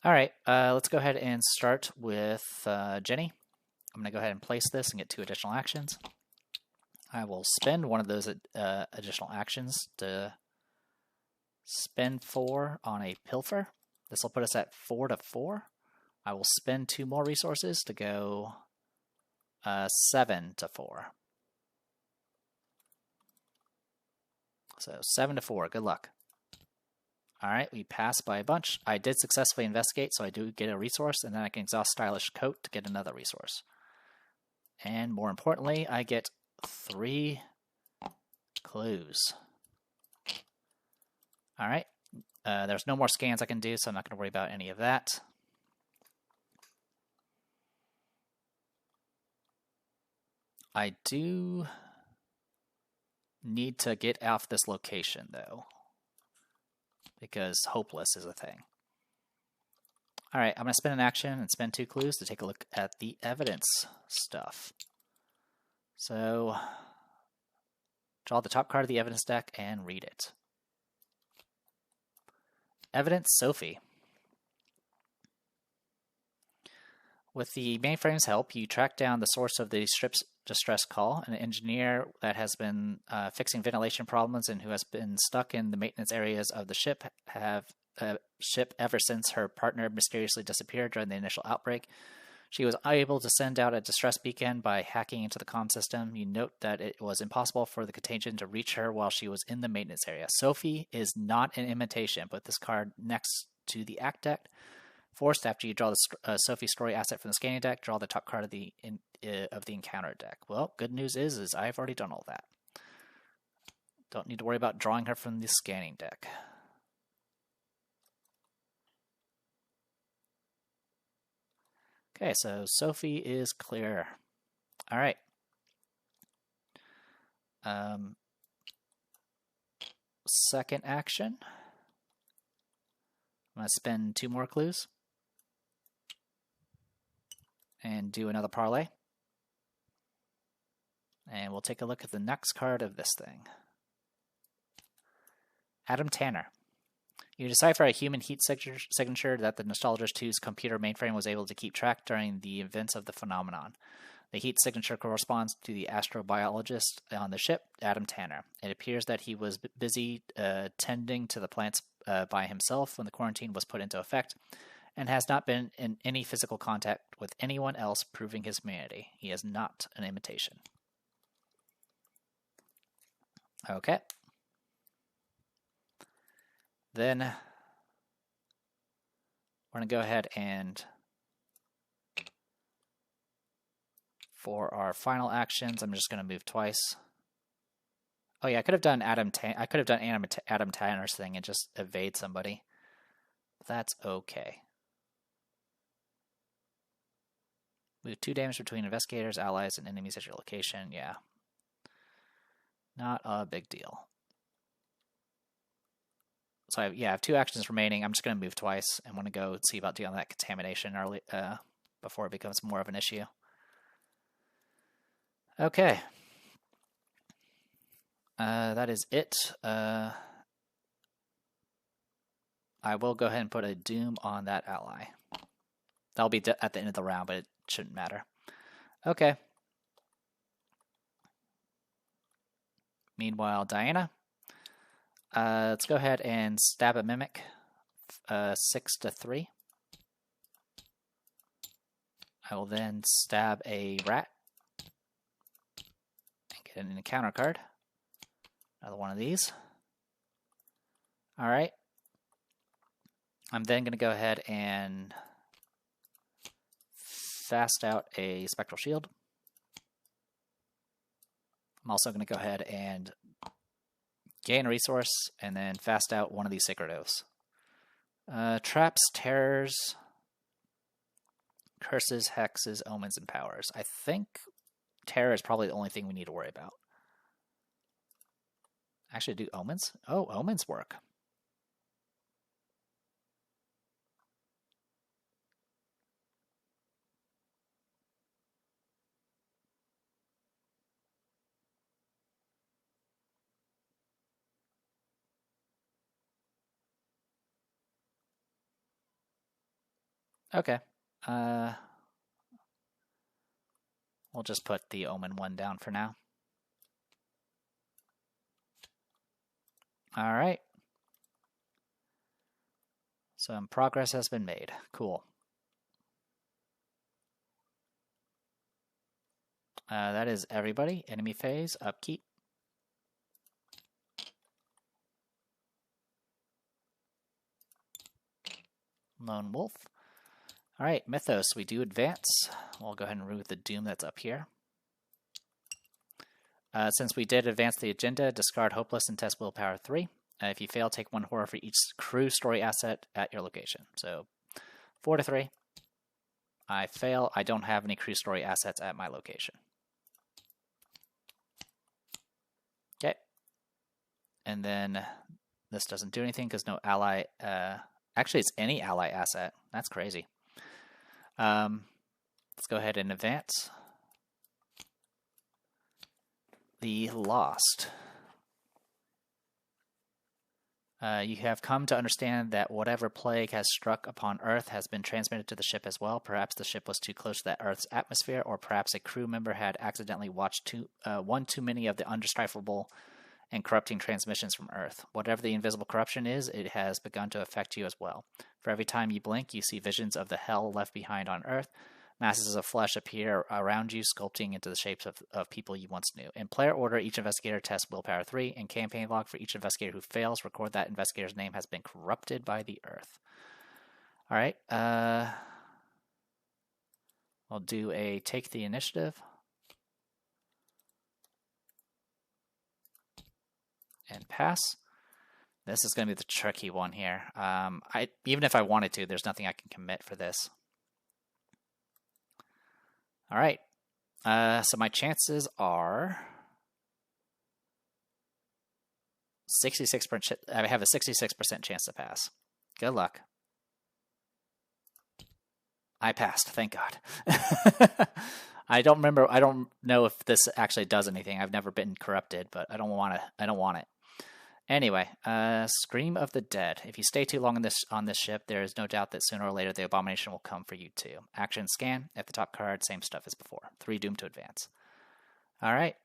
All right, let's go ahead and start with Jenny. I'm going to go ahead and place this and get 2 additional actions. I will spend one of those additional actions to spend 4 on a Pilfer. This will put us at 4-4. I will spend 2 more resources to go 7-4. So 7-4. Good luck. All right, we passed by a bunch. I did successfully investigate, so I do get a resource, and then I can exhaust Stylish Coat to get another resource. And more importantly, I get 3 clues. All right, there's no more scans I can do, so I'm not going to worry about any of that. I do need to get off this location, though, because hopeless is a thing. All right, I'm going to spend an action and spend 2 clues to take a look at the evidence stuff. So, draw the top card of the evidence deck and read it. Evidence, Sophie. With the mainframe's help, you track down the source of the ship's distress call, an engineer that has been fixing ventilation problems and who has been stuck in the maintenance areas of the ship ever since her partner mysteriously disappeared during the initial outbreak. She was unable to send out a distress beacon by hacking into the comm system. You note that it was impossible for the contagion to reach her while she was in the maintenance area. Sophie is not an imitation. Put this card next to the act deck. Forced, after you draw the Sophie story asset from the scanning deck, draw the top card of the encounter deck. Well, good news is I've already done all that. Don't need to worry about drawing her from the scanning deck. Okay, so Sophie is clear. All right. Second action. I'm going to spend 2 more clues and do another parlay. And we'll take a look at the next card of this thing. Adam Tanner. You decipher a human heat signature that the Nostalgist 2's computer mainframe was able to keep track during the events of the phenomenon. The heat signature corresponds to the astrobiologist on the ship, Adam Tanner. It appears that he was busy tending to the plants by himself when the quarantine was put into effect, and has not been in any physical contact with anyone else, proving his humanity. He is not an imitation. Okay. Then we're going to go ahead and, for our final actions, I'm just going to move twice. Oh yeah, I could have done Adam Tanner's thing and just evade somebody. That's okay. Move 2 damage between investigators, allies, and enemies at your location. Yeah. Not a big deal. So I have 2 actions remaining. I'm just going to move twice. I want to go see about dealing with that contamination early before it becomes more of an issue. Okay. That is it. I will go ahead and put a doom on that ally. That'll be at the end of the round, but it shouldn't matter. Okay. Meanwhile, Diana. Let's go ahead and stab a mimic. 6-3. I will then stab a rat and get an encounter card. Another one of these. All right. I'm then going to go ahead and fast out a Spectral Shield. I'm also going to go ahead and gain a resource and then fast out one of these Sacred Oaths. Traps, terrors, curses, hexes, omens, and powers. I think terror is probably the only thing we need to worry about. Actually, do omens? Oh, omens work. Okay. We'll just put the omen one down for now. All right. Some progress has been made. Cool. That is everybody. Enemy phase, upkeep. Lone Wolf. All right, Mythos, we do advance. We'll go ahead and remove the Doom that's up here. Since we did advance the agenda, discard Hopeless and test Willpower 3. If you fail, take 1 horror for each crew story asset at your location. So 4 to 3. I fail. I don't have any crew story assets at my location. Okay. And then this doesn't do anything because no ally... actually, it's any ally asset. That's crazy. Let's go ahead and advance. The Lost. You have come to understand that whatever plague has struck upon Earth has been transmitted to the ship as well. Perhaps the ship was too close to that Earth's atmosphere, or perhaps a crew member had accidentally watched one too many of the undecipherable and corrupting transmissions from Earth. Whatever the invisible corruption is, it has begun to affect you as well. For every time you blink, you see visions of the hell left behind on Earth. Masses of flesh appear around you, sculpting into the shapes of people you once knew. In player order, each investigator tests Willpower 3. In campaign log, for each investigator who fails, record that investigator's name has been corrupted by the Earth. All right. We'll do a take the initiative. And pass. This is going to be the tricky one here. Even if I wanted to, there's nothing I can commit for this. All right. So my chances are 66%. I have a 66% chance to pass. Good luck. I passed. Thank God. I don't remember. I don't know if this actually does anything. I've never been corrupted, but I don't want it. Anyway, Scream of the Dead. If you stay too long on this ship, there is no doubt that sooner or later the abomination will come for you too. Action scan. At the top card, same stuff as before. 3 doom to advance. All right.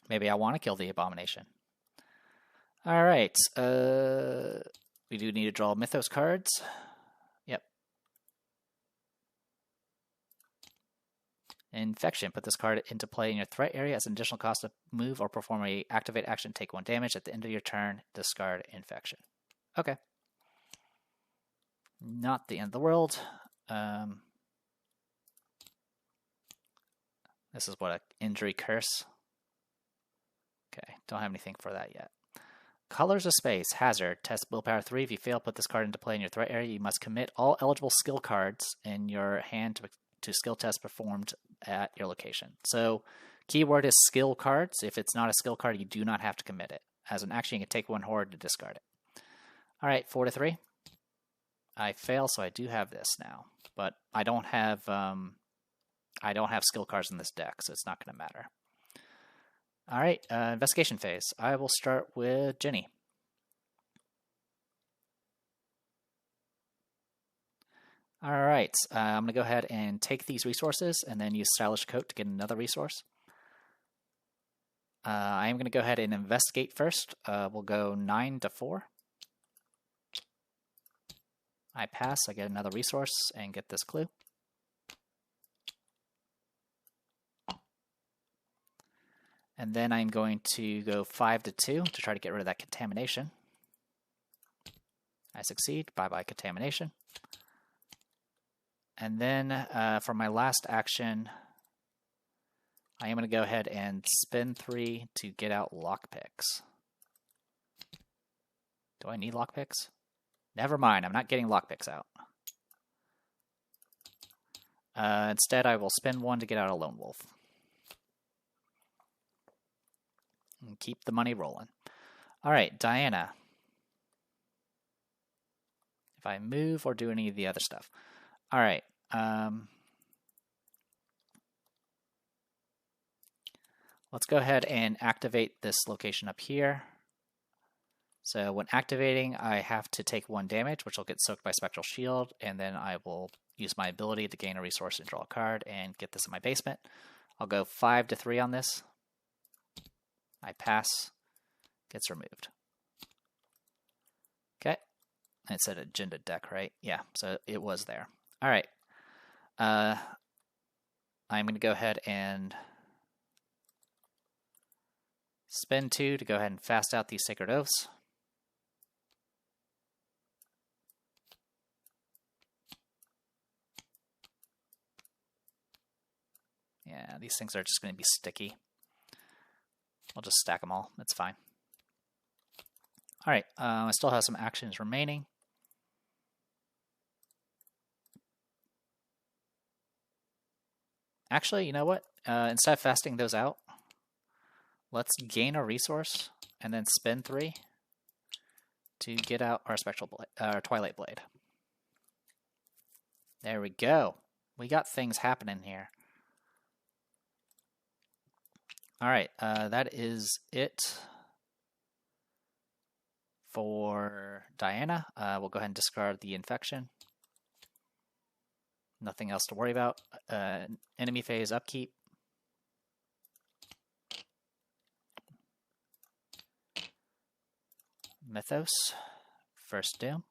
Maybe I want to kill the abomination. All right. We do need to draw Mythos cards. Yep. Infection. Put this card into play in your threat area as an additional cost to move or perform a activate action. Take 1 damage. At the end of your turn, discard Infection. Okay. Not the end of the world. This is what, an injury curse? Okay, don't have anything for that yet. Colors of Space. Hazard. Test Willpower 3. If you fail, put this card into play in your threat area. You must commit all eligible skill cards in your hand to skill tests performed at your location. So keyword is skill cards. If it's not a skill card, you do not have to commit it. As an action, you can take 1 horror to discard it. All right, 4 to 3. I fail, so I do have this now, but I don't have skill cards in this deck, so it's not going to matter. All right, investigation phase. I will start with Jenny. All right, I'm going to go ahead and take these resources and then use Stylish Coat to get another resource. I am going to go ahead and investigate first. We'll go 9 to 4. I pass, I get another resource and get this clue. And then I'm going to go 5 to 2 to try to get rid of that contamination. I succeed. Bye-bye contamination. And then for my last action, I am going to go ahead and spend 3 to get out lockpicks. Do I need lockpicks? Never mind, I'm not getting lockpicks out. Instead, I will spend 1 to get out a lone wolf. And keep the money rolling. All right, Diana. If I move or do any of the other stuff. All right. Let's go ahead and activate this location up here. So when activating, I have to take 1 damage, which will get soaked by Spectral Shield, and then I will use my ability to gain a resource and draw a card and get this in my basement. I'll go 5 to 3 on this. I pass. Gets removed. Okay. And it said agenda deck, right? Yeah, so it was there. All right. I'm going to go ahead and spend 2 to go ahead and fast out these Sacred Oaths. Yeah, these things are just going to be sticky. I'll just stack them all. That's fine. All right, I still have some actions remaining. Actually, you know what? Instead of fasting those out, let's gain a resource and then spend 3 to get out our our Twilight Blade. There we go. We got things happening here. All right, that is it for Diana. We'll go ahead and discard the infection. Nothing else to worry about. Enemy phase upkeep. Mythos. First doom.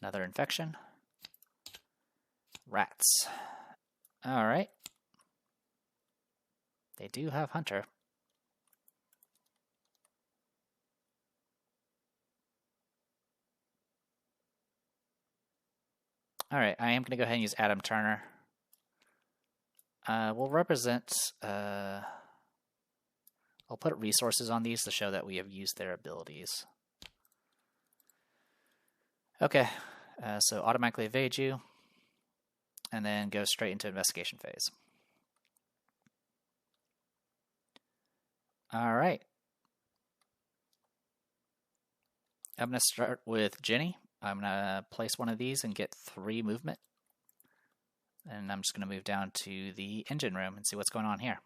Another infection. Rats. Alright. They do have Hunter. Alright, I am going to go ahead and use Adam Turner. We'll represent... I'll put resources on these to show that we have used their abilities. Okay, so automatically evade you, and then go straight into investigation phase. All right. I'm going to start with Jenny. I'm going to place one of these and get 3 movement. And I'm just going to move down to the engine room and see what's going on here.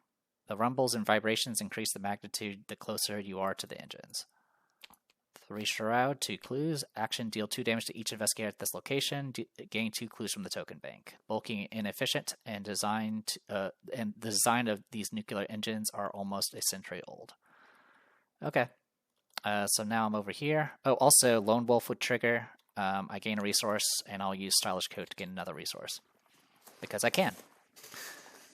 The rumbles and vibrations increase the magnitude the closer you are to the engines. 3 Shroud, 2 clues. Action, deal 2 damage to each investigator at this location. Gain 2 clues from the token bank. Bulky and inefficient, and the design of these nuclear engines are almost a century old. Okay. So now I'm over here. Oh, also, Lone Wolf would trigger. I gain a resource, and I'll use Stylish Coat to gain another resource. Because I can.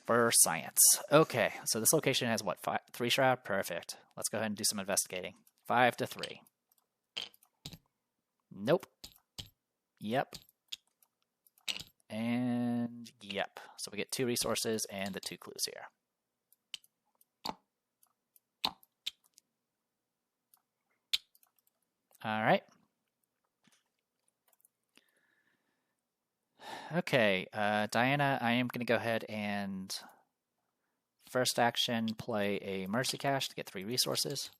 For science. Okay, so this location has what? 3 Shroud? Perfect. Let's go ahead and do some investigating. 5 to 3. Nope. Yep. And yep. So we get 2 resources and the 2 clues here. All right. Okay, Diana, I am going to go ahead and first action play a Mercy Cache to get 3 resources.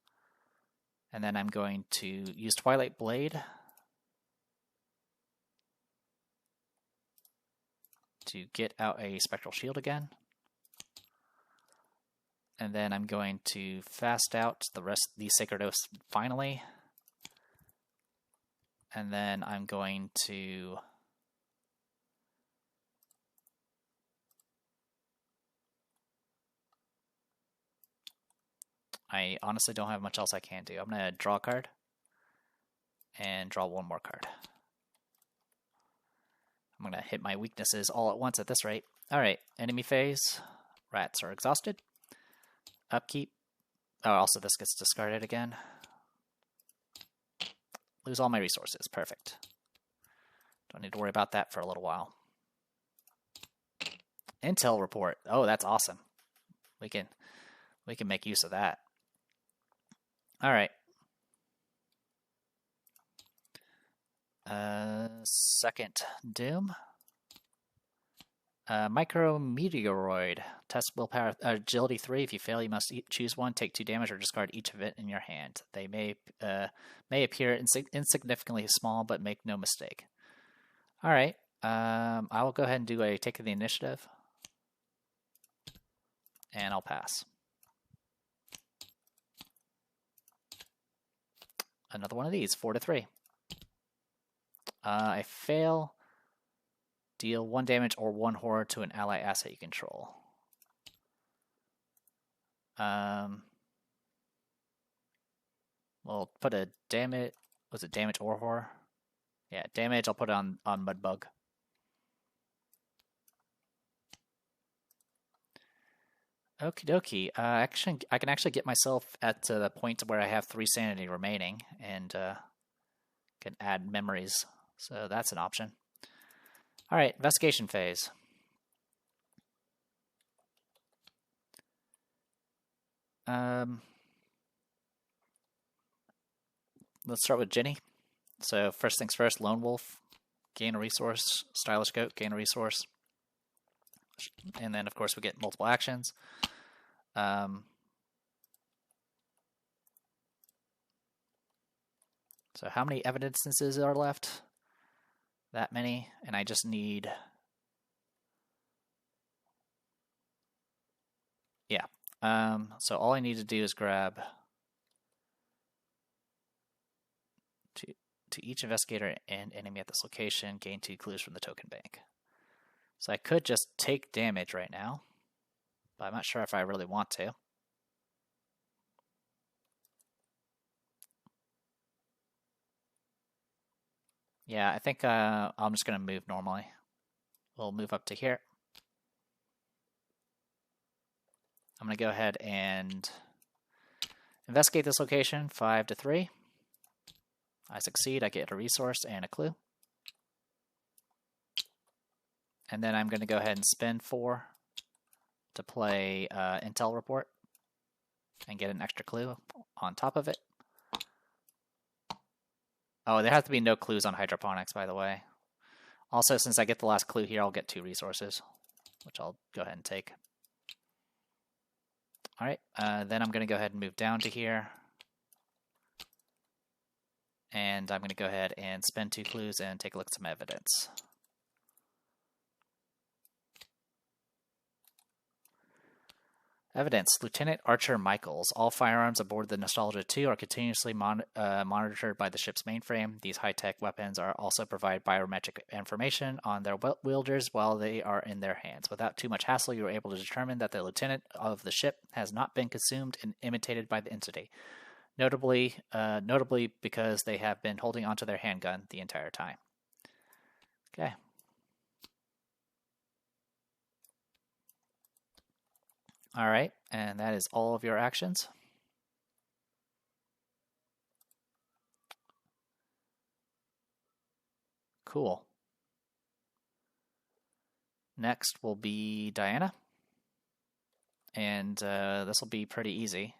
And then I'm going to use Twilight Blade to get out a Spectral Shield again. And then I'm going to fast out the rest of these Sacred Oaths finally. And then I'm going to I honestly don't have much else I can do. I'm going to draw a card and draw 1 more card. I'm going to hit my weaknesses all at once at this rate. Alright, enemy phase. Rats are exhausted. Upkeep. Oh, also this gets discarded again. Lose all my resources. Perfect. Don't need to worry about that for a little while. Intel report. Oh, that's awesome. We can make use of that. All right. Second Doom. Micrometeoroid. Test willpower agility 3. If you fail, you must choose one, take 2 damage, or discard each of it in your hand. They may appear insignificantly small, but make no mistake. All right. I will go ahead and do a take of the initiative, and I'll pass. Another one of these, 4 to 3. I fail. Deal 1 damage or 1 horror to an ally asset you control. We'll put a damage. Was it damage or horror? Yeah, damage. I'll put it on Mudbug. Okie dokie. Actually, I can actually get myself at the point where I have 3 sanity remaining, and can add memories. So that's an option. All right, investigation phase. Let's start with Jenny. So first things first, Lone Wolf, gain a resource. Stylish Goat, gain a resource. And then, of course, we get multiple actions. So how many evidence instances are left? That many, and I just need... Yeah. So all I need to do is grab to each investigator and enemy at this location, gain 2 clues from the token bank. So I could just take damage right now, but I'm not sure if I really want to. Yeah, I think I'm just going to move normally. We'll move up to here. I'm going to go ahead and investigate this location, 5 to 3. I succeed, I get a resource and a clue. And then I'm going to go ahead and spend 4 to play Intel Report and get an extra clue on top of it. Oh, there have to be no clues on hydroponics, by the way. Also, since I get the last clue here, I'll get 2 resources, which I'll go ahead and take. All right, then I'm going to go ahead and move down to here. And I'm going to go ahead and spend 2 clues and take a look at some evidence. Evidence. Lieutenant Archer Michaels. All firearms aboard the Nostalgia 2 are continuously monitored by the ship's mainframe. These high-tech weapons are also provide biometric information on their wielders while they are in their hands. Without too much hassle, you are able to determine that the lieutenant of the ship has not been consumed and imitated by the entity. Notably because they have been holding onto their handgun the entire time. Okay. All right, and that is all of your actions. Cool. Next will be Diana, and this will be pretty easy.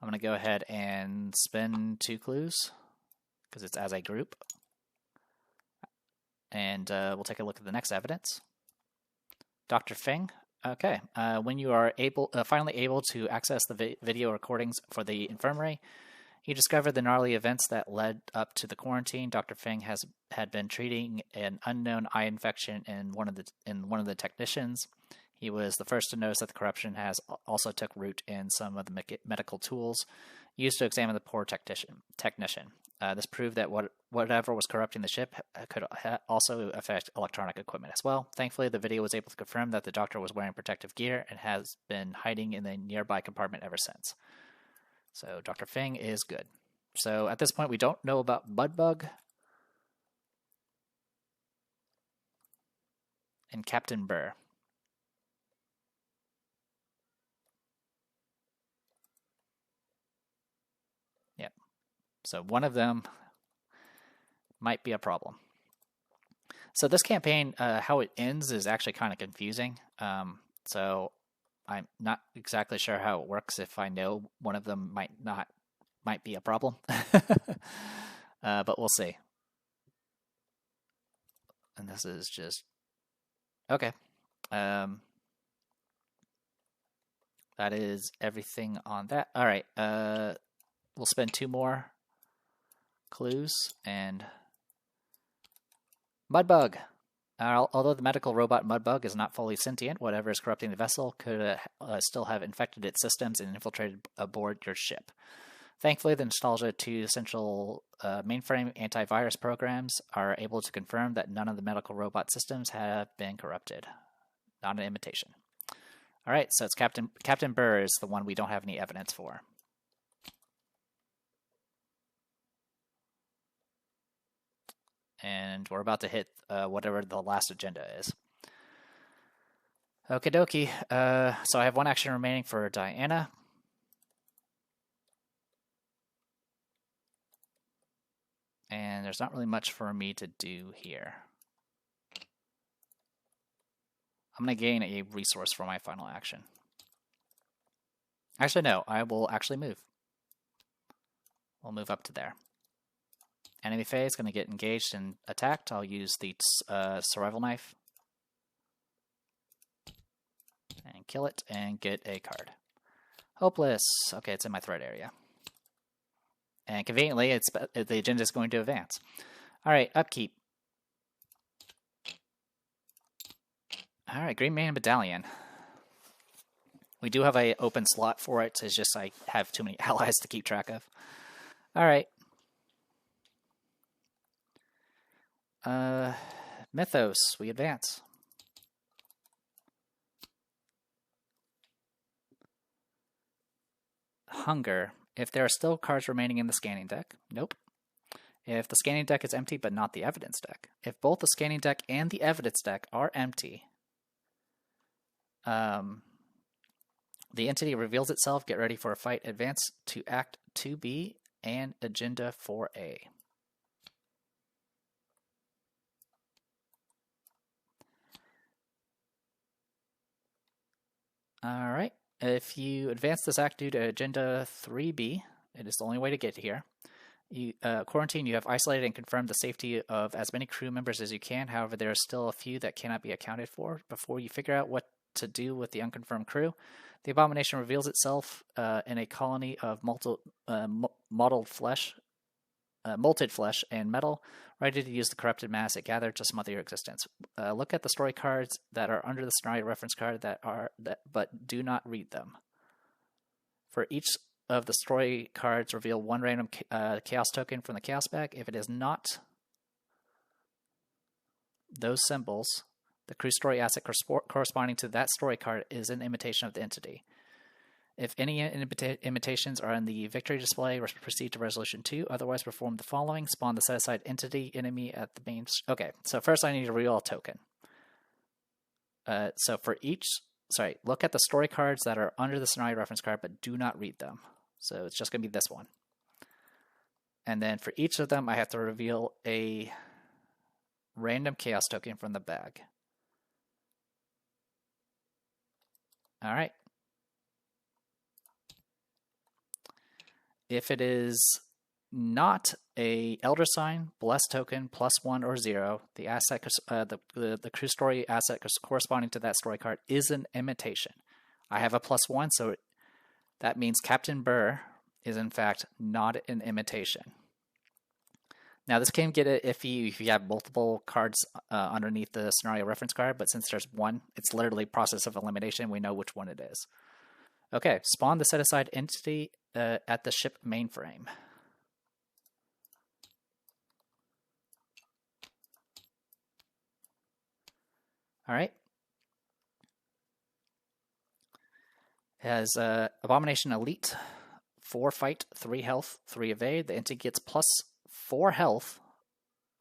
I'm going to go ahead and spend 2 clues because it's as a group. And we'll take a look at the next evidence. Dr. Feng. Okay. When you are finally able to access the video recordings for the infirmary, you discover the gnarly events that led up to the quarantine. Dr. Feng had been treating an unknown eye infection in one of the technicians. He was the first to notice that the corruption has also took root in some of the medical tools used to examine the poor technician. This proved that whatever was corrupting the ship could also affect electronic equipment as well. Thankfully, the video was able to confirm that the doctor was wearing protective gear and has been hiding in the nearby compartment ever since. So Dr. Feng is good. So at this point, we don't know about Mudbug and Captain Burr. So one of them might be a problem. So this campaign, how it ends is actually kind of confusing. So I'm not exactly sure how it works. If I know one of them might be a problem, but we'll see. And this is just okay. That is everything on that. All right. We'll spend 2 more clues and Mudbug. Although the medical robot Mudbug is not fully sentient, whatever is corrupting the vessel could still have infected its systems and infiltrated aboard your ship. Thankfully, the Nostalgia 2 Central mainframe antivirus programs are able to confirm that none of the medical robot systems have been corrupted. Not an imitation. All right, so it's Captain Burr is the one we don't have any evidence for. And we're about to hit whatever the last agenda is. Okie dokie. So I have 1 action remaining for Diana. And there's not really much for me to do here. I'm going to gain a resource for my final action. Actually, no. I will actually move. We'll move up to there. Enemy phase going to get engaged and attacked. I'll use the survival knife. And kill it and get a card. Hopeless. Okay, it's in my threat area. And conveniently, the agenda is going to advance. All right, upkeep. All right, Green Man Battalion. We do have an open slot for it. It's just I have too many allies to keep track of. All right. Mythos, we advance. Hunger. If there are still cards remaining in the scanning deck, nope. If the scanning deck is empty but not the evidence deck. If both the scanning deck and the evidence deck are empty, the entity reveals itself. Get ready for a fight. Advance to Act 2B and Agenda 4A. All right. If you advance this act due to Agenda 3B, it is the only way to get here. Quarantine, you have isolated and confirmed the safety of as many crew members as you can. However, there are still a few that cannot be accounted for. Before you figure out what to do with the unconfirmed crew, the abomination reveals itself in a colony of molted flesh and metal, ready to use the corrupted mass it gathered to smother your existence. Look at the story cards that are under the scenario reference card but do not read them. For each of the story cards, reveal 1 random chaos token from the chaos bag. If it is not those symbols, the crew story asset corresponding to that story card is an imitation of the entity. If any imitations are in the victory display, proceed to resolution 2. Otherwise, perform the following. Spawn the set-aside entity enemy at the main... Okay, so first I need to reveal a token. So for each... Sorry, look at the story cards that are under the scenario reference card, but do not read them. So it's just going to be this one. And then for each of them, I have to reveal a random chaos token from the bag. All right. If it is not a Elder Sign, Blessed Token, +1 or 0, the asset, the crew story asset corresponding to that story card is an imitation. I have a +1, so that means Captain Burr is in fact not an imitation. Now this can get iffy if you have multiple cards underneath the scenario reference card, but since there's one, it's literally process of elimination. We know which one it is. Okay, spawn the set-aside entity at the ship mainframe. All right. It has Abomination Elite, 4 fight, 3 health, 3 evade. The entity gets +4 health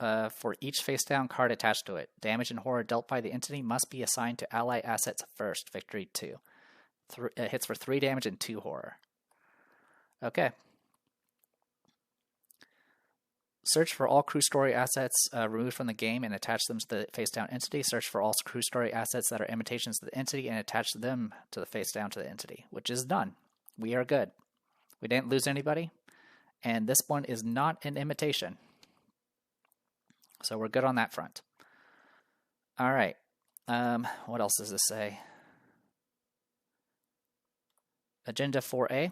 for each face-down card attached to it. Damage and horror dealt by the entity must be assigned to ally assets first. Victory 2. It hits for 3 damage and 2 horror. Okay. Search for all crew story assets removed from the game and attach them to the face down entity. Search for all crew story assets that are imitations of the entity and attach them to the face down to the entity, which is done. We are good. We didn't lose anybody, and this one is not an imitation. So we're good on that front. All right. What else does this say? Agenda 4A.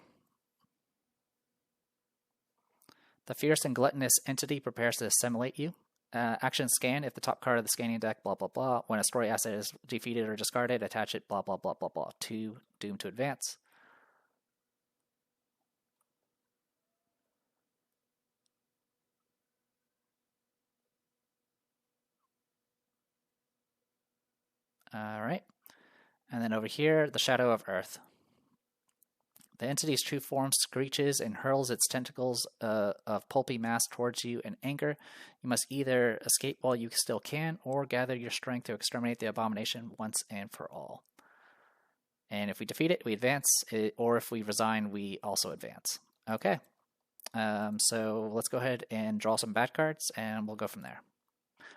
The fierce and gluttonous entity prepares to assimilate you. Action scan if the top card of the scanning deck, blah, blah, blah. When a story asset is defeated or discarded, attach it, blah, blah, blah, blah, blah. 2, doom to advance. All right. And then over here, the Shadow of Earth. The entity's true form screeches and hurls its tentacles of pulpy mass towards you in anger. You must either escape while you still can, or gather your strength to exterminate the abomination once and for all. And if we defeat it, we advance, or if we resign, we also advance. Okay. So let's go ahead and draw some bad cards, and we'll go from there.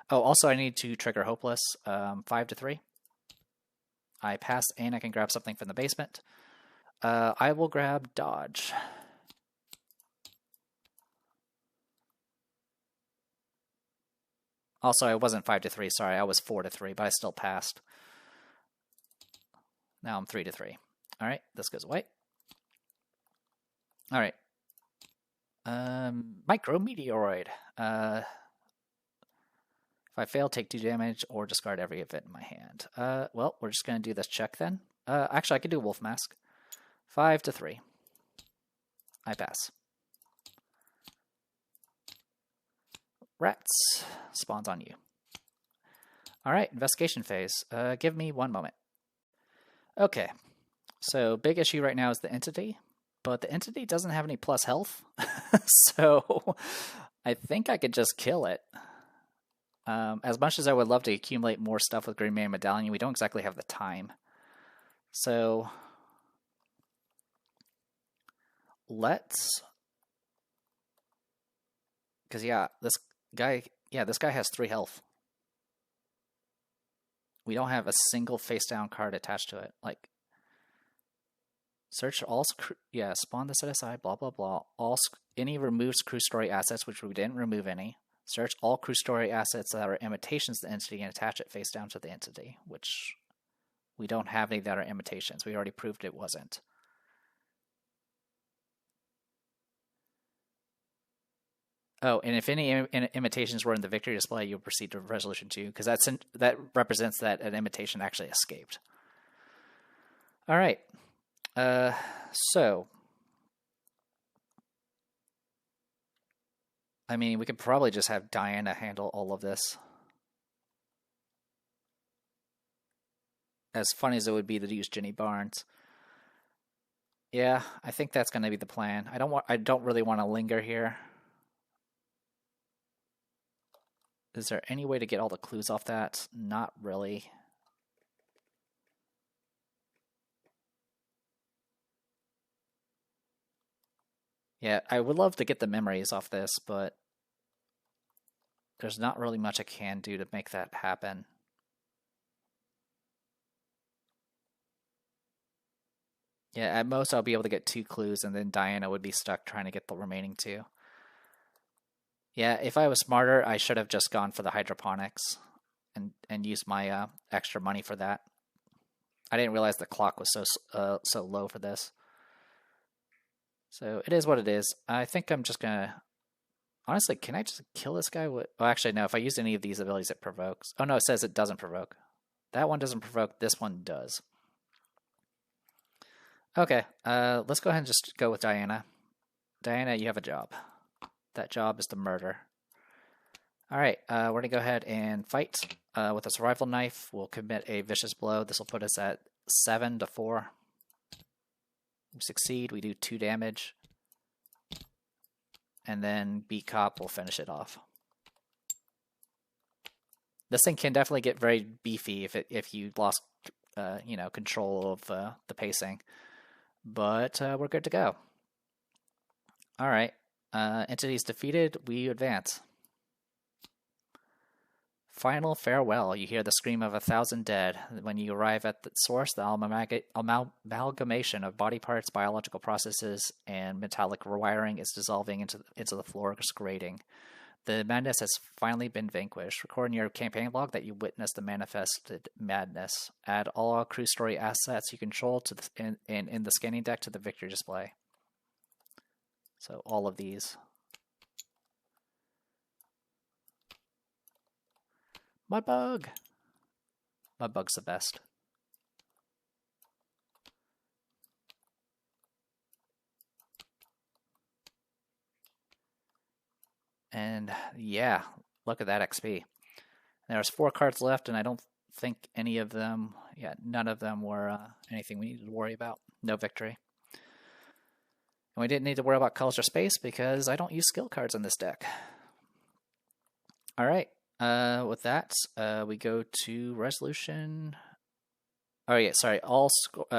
Oh, also I need to trigger Hopeless, 5 to 3. I pass, and I can grab something from the basement. I will grab Dodge. Also, I wasn't 5 to 3, sorry, I was 4 to 3, but I still passed. Now I'm 3 to 3. Alright, this goes away. Alright. Micrometeoroid. If I fail, take 2 damage or discard every event in my hand. Well, we're just going to do this check then. Actually, I could do Wolf Mask. 5 to 3. I pass. Rats spawns on you. Alright, investigation phase. Give me 1 moment. Okay, so big issue right now is the entity, but the entity doesn't have any plus health, so I think I could just kill it. As much as I would love to accumulate more stuff with Green Man Medallion, we don't exactly have the time. So let's, because this guy has 3 health. We don't have a single face down card attached to it. Like, search all, spawn the set aside, blah, blah, blah. Any removes crew story assets, which we didn't remove any. Search all crew story assets that are imitations of the entity and attach it face down to the entity, which we don't have any that are imitations. We already proved it wasn't. Oh, and if any imitations were in the victory display, you'll proceed to resolution 2, because that represents that an imitation actually escaped. All right. So, I mean, we could probably just have Diana handle all of this. As funny as it would be to use Jenny Barnes. Yeah, I think that's going to be the plan. I don't really want to linger here. Is there any way to get all the clues off that? Not really. Yeah, I would love to get the memories off this, but there's not really much I can do to make that happen. Yeah, at most I'll be able to get 2 clues, and then Diana would be stuck trying to get the remaining 2. Yeah, if I was smarter, I should have just gone for the hydroponics and used my extra money for that. I didn't realize the clock was so low for this. So it is what it is. I think I'm just gonna... Honestly, can I just kill this guy? Well, actually, no. If I use any of these abilities, it provokes. Oh, no, it says it doesn't provoke. That one doesn't provoke. This one does. Okay, let's go ahead and just go with Diana. Diana, you have a job. That job is to murder. Alright, we're going to go ahead and fight with a survival knife. We'll commit a vicious blow. This will put us at 7 to 4. We succeed, we do 2 damage. And then B-Cop will finish it off. This thing can definitely get very beefy if you lost control of the pacing. But we're good to go. Alright. Entities defeated, we advance. Final farewell. You hear the scream of 1,000 dead. When you arrive at the source, the amalgamation of body parts, biological processes, and metallic wiring is dissolving into the floor's grating. The madness has finally been vanquished. Record in your campaign log that you witnessed the manifested madness. Add all crew story assets you control to in the scanning deck to the victory display. So all of these. Mudbug! Mudbug's the best. And yeah, look at that XP. There's 4 cards left, and I don't think any of them, none of them were anything we needed to worry about. No victory. And we didn't need to worry about colors or space because I don't use skill cards in this deck. Alright, with that, we go to resolution. Oh yeah, sorry, all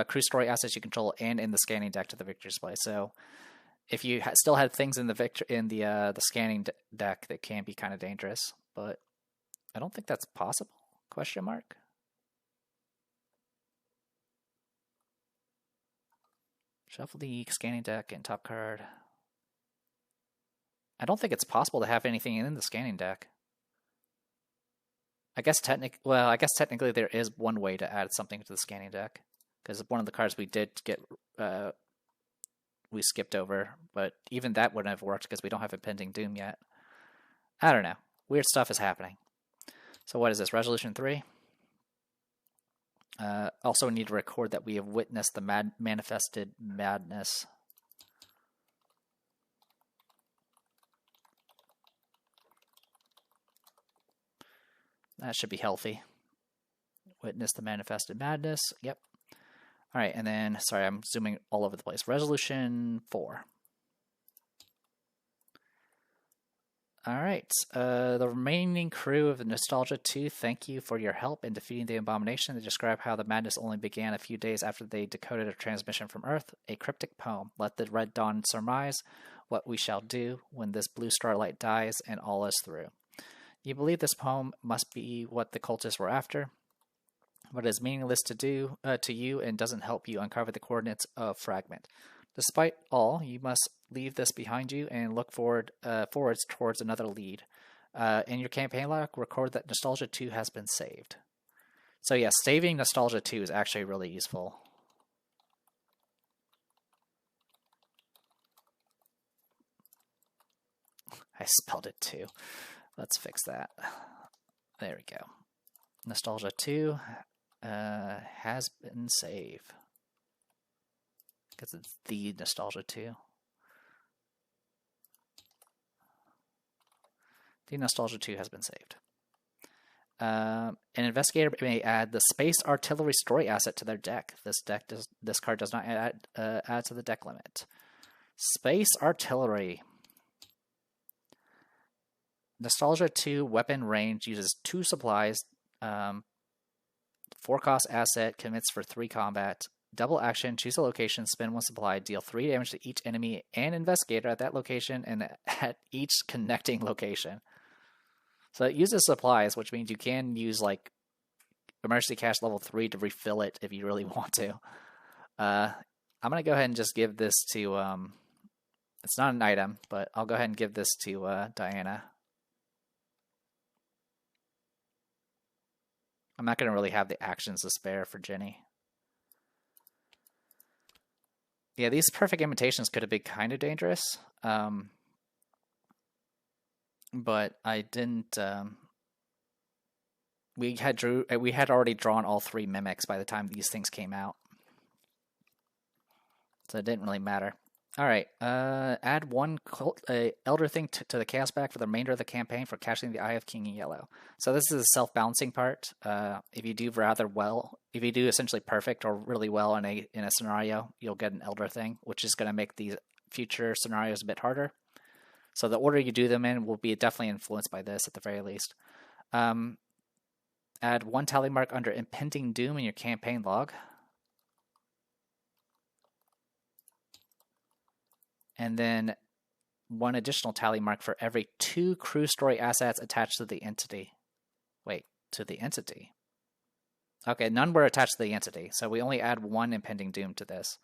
crew story assets you control and in the scanning deck to the victory display. So if you still had things in the scanning deck, that can be kind of dangerous, but I don't think that's possible. Question mark. Shuffle the scanning deck and top card. I don't think it's possible to have anything in the scanning deck. I guess technically there is one way to add something to the scanning deck, because one of the cards we did get we skipped over, but even that wouldn't have worked because we don't have impending doom yet. I don't know. Weird stuff is happening. So what is this? Resolution 3? Also need to record that we have witnessed the manifested madness. That should be healthy. Witness the manifested madness. Yep. All right, and then, sorry, I'm zooming all over the place. Resolution 4. All right, the remaining crew of Nostalgia 2, thank you for your help in defeating the abomination. They describe how the madness only began a few days after they decoded a transmission from Earth, a cryptic poem. Let the Red Dawn surmise what we shall do when this blue starlight dies and all is through. You believe this poem must be what the cultists were after, but it is meaningless to you and doesn't help you uncover the coordinates of Fragment. Despite all, you must leave this behind you and look forwards towards another lead. In your campaign log, record that Nostalgia 2 has been saved. So yeah, saving Nostalgia 2 is actually really useful. I spelled it too. Let's fix that. There we go. Nostalgia 2 has been saved. Because it's the Nostalgia 2. The Nostalgia 2 has been saved. An investigator may add the Space Artillery story asset to their deck. This card does not add to the deck limit. Space Artillery. Nostalgia 2 weapon range uses 2 supplies. 4-cost asset, commits for 3 combat. Double action, choose a location, spend 1 supply, deal 3 damage to each enemy and investigator at that location and at each connecting location. So it uses supplies, which means you can use like emergency cash level 3 to refill it if you really want to. I'm going to go ahead and just give this to, it's not an item, but I'll go ahead and give this to Diana. I'm not going to really have the actions to spare for Jenny. Yeah, these perfect imitations could have been kind of dangerous. But I didn't... we had already drawn all 3 mimics by the time these things came out. So it didn't really matter. Alright, add 1 Elder Thing to the Chaos Pack for the remainder of the campaign for casting the Eye of King in Yellow. So this is the self-balancing part. If you do if you do essentially perfect or really well in a scenario, you'll get an Elder Thing, which is going to make these future scenarios a bit harder. So the order you do them in will be definitely influenced by this at the very least. Add 1 tally mark under Impending Doom in your campaign log. And then 1 additional tally mark for every 2 crew story assets attached to the entity. Wait, to the entity. Okay, none were attached to the entity, so we only add one impending doom to this.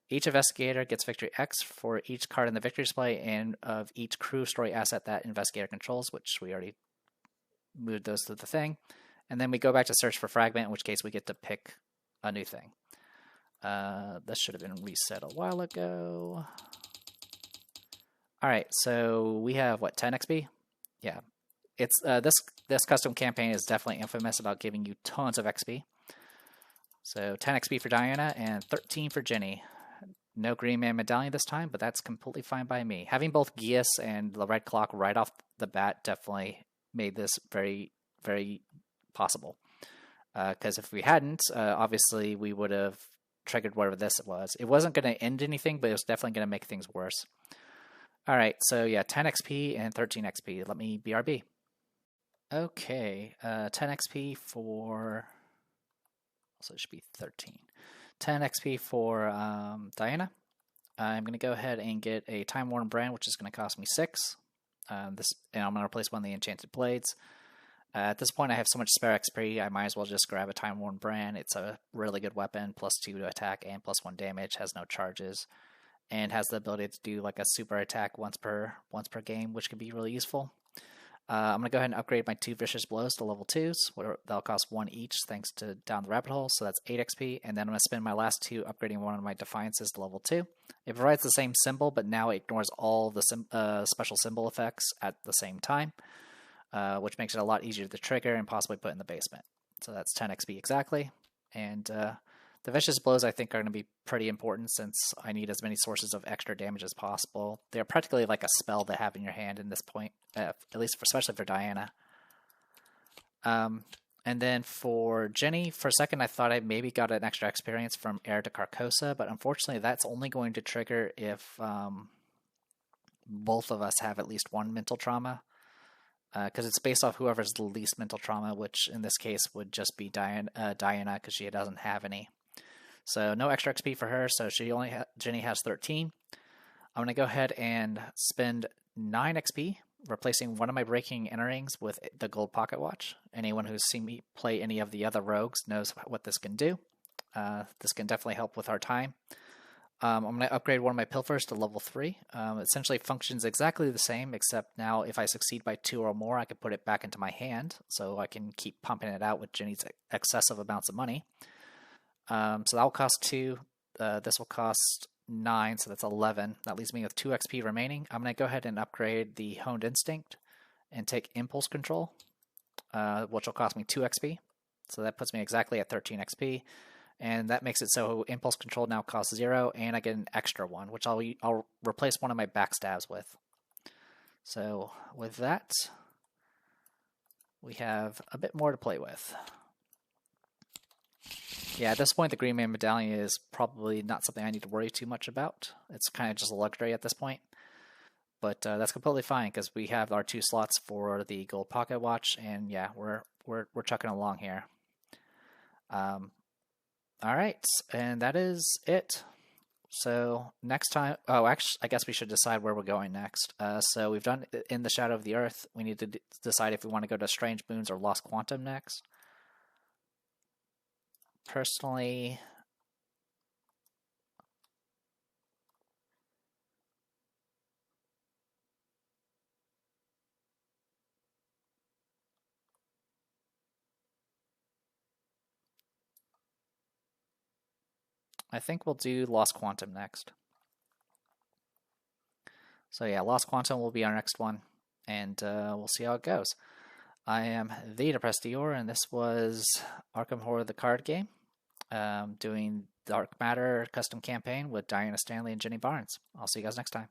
Each investigator gets victory X for each card in the victory display and of each crew story asset that investigator controls, which we already moved those to the thing. And then we go back to search for fragment, in which case we get to pick a new thing. This should have been reset a while ago. All right, so we have what, 10 XP? Yeah, it's this custom campaign is definitely infamous about giving you tons of XP. So 10 XP for Diana and 13 for Jenny. No Green Man Medallion this time, but that's completely fine by me. Having both Gius and the Red Clock right off the bat definitely made this very, very possible. Because if we hadn't, obviously we would have triggered whatever this was. It wasn't going to end anything, but it was definitely going to make things worse. All right, so yeah, 10 XP and 13 XP. Let me BRB. Okay, 10 XP for... So it should be 13. 10 XP for Diana. I'm going to go ahead and get a Time Worn Brand, which is going to cost me 6. And I'm going to replace one of the Enchanted Blades. At this point, I have so much spare XP, I might as well just grab a Time Worn Brand. It's a really good weapon, +2 to attack and +1 damage, has no charges, and has the ability to do like a super attack once per game, which can be really useful. I'm going to go ahead and upgrade my 2 Vicious Blows to level 2s. They'll cost 1 each thanks to Down the Rabbit Hole, so that's 8 XP. And then I'm going to spend my last 2 upgrading one of my Defiances to level 2. It provides the same symbol, but now it ignores all the special symbol effects at the same time, which makes it a lot easier to trigger and possibly put in the basement. So that's 10 XP exactly. And the Vicious Blows, I think, are going to be pretty important since I need as many sources of extra damage as possible. They're practically like a spell to have in your hand in this point, at least especially for Diana. And then for Jenny, for a second I thought I maybe got an extra experience from Heir to Carcosa, but unfortunately that's only going to trigger if both of us have at least 1 mental trauma. Because it's based off whoever's the least mental trauma, which in this case would just be Diana, because she doesn't have any. So no extra XP for her, so Jenny has 13. I'm going to go ahead and spend 9 XP, replacing one of my Breaking Enterings with the Gold Pocket Watch. Anyone who's seen me play any of the other rogues knows what this can do. This can definitely help with our time. I'm going to upgrade one of my Pilfers to level 3. It essentially functions exactly the same, except now if I succeed by 2 or more, I can put it back into my hand, so I can keep pumping it out with Jenny's excessive amounts of money. So that'll cost 2. This will cost 9, so that's 11. That leaves me with 2 XP remaining. I'm going to go ahead and upgrade the Honed Instinct and take Impulse Control, which will cost me 2 XP. So that puts me exactly at 13 XP. And that makes it so Impulse Control now costs 0, and I get an extra 1, which I'll replace one of my backstabs with. So with that, we have a bit more to play with. Yeah, at this point, the Green Man Medallion is probably not something I need to worry too much about. It's kind of just a luxury at this point. But that's completely fine, because we have our 2 slots for the Gold Pocket Watch, and yeah, we're chucking along here. All right, and that is it. So next time, actually, I guess we should decide where we're going next. So we've done In the Shadow of the Earth. We need to decide if we want to go to Strange Moons or Lost Quantum next. Personally, I think we'll do Lost Quantum next. So yeah, Lost Quantum will be our next one, and we'll see how it goes. I am the Depressed Dior, and this was Arkham Horror the card game, doing Dark Matter custom campaign with Diana Stanley and Jenny Barnes. I'll see you guys next time.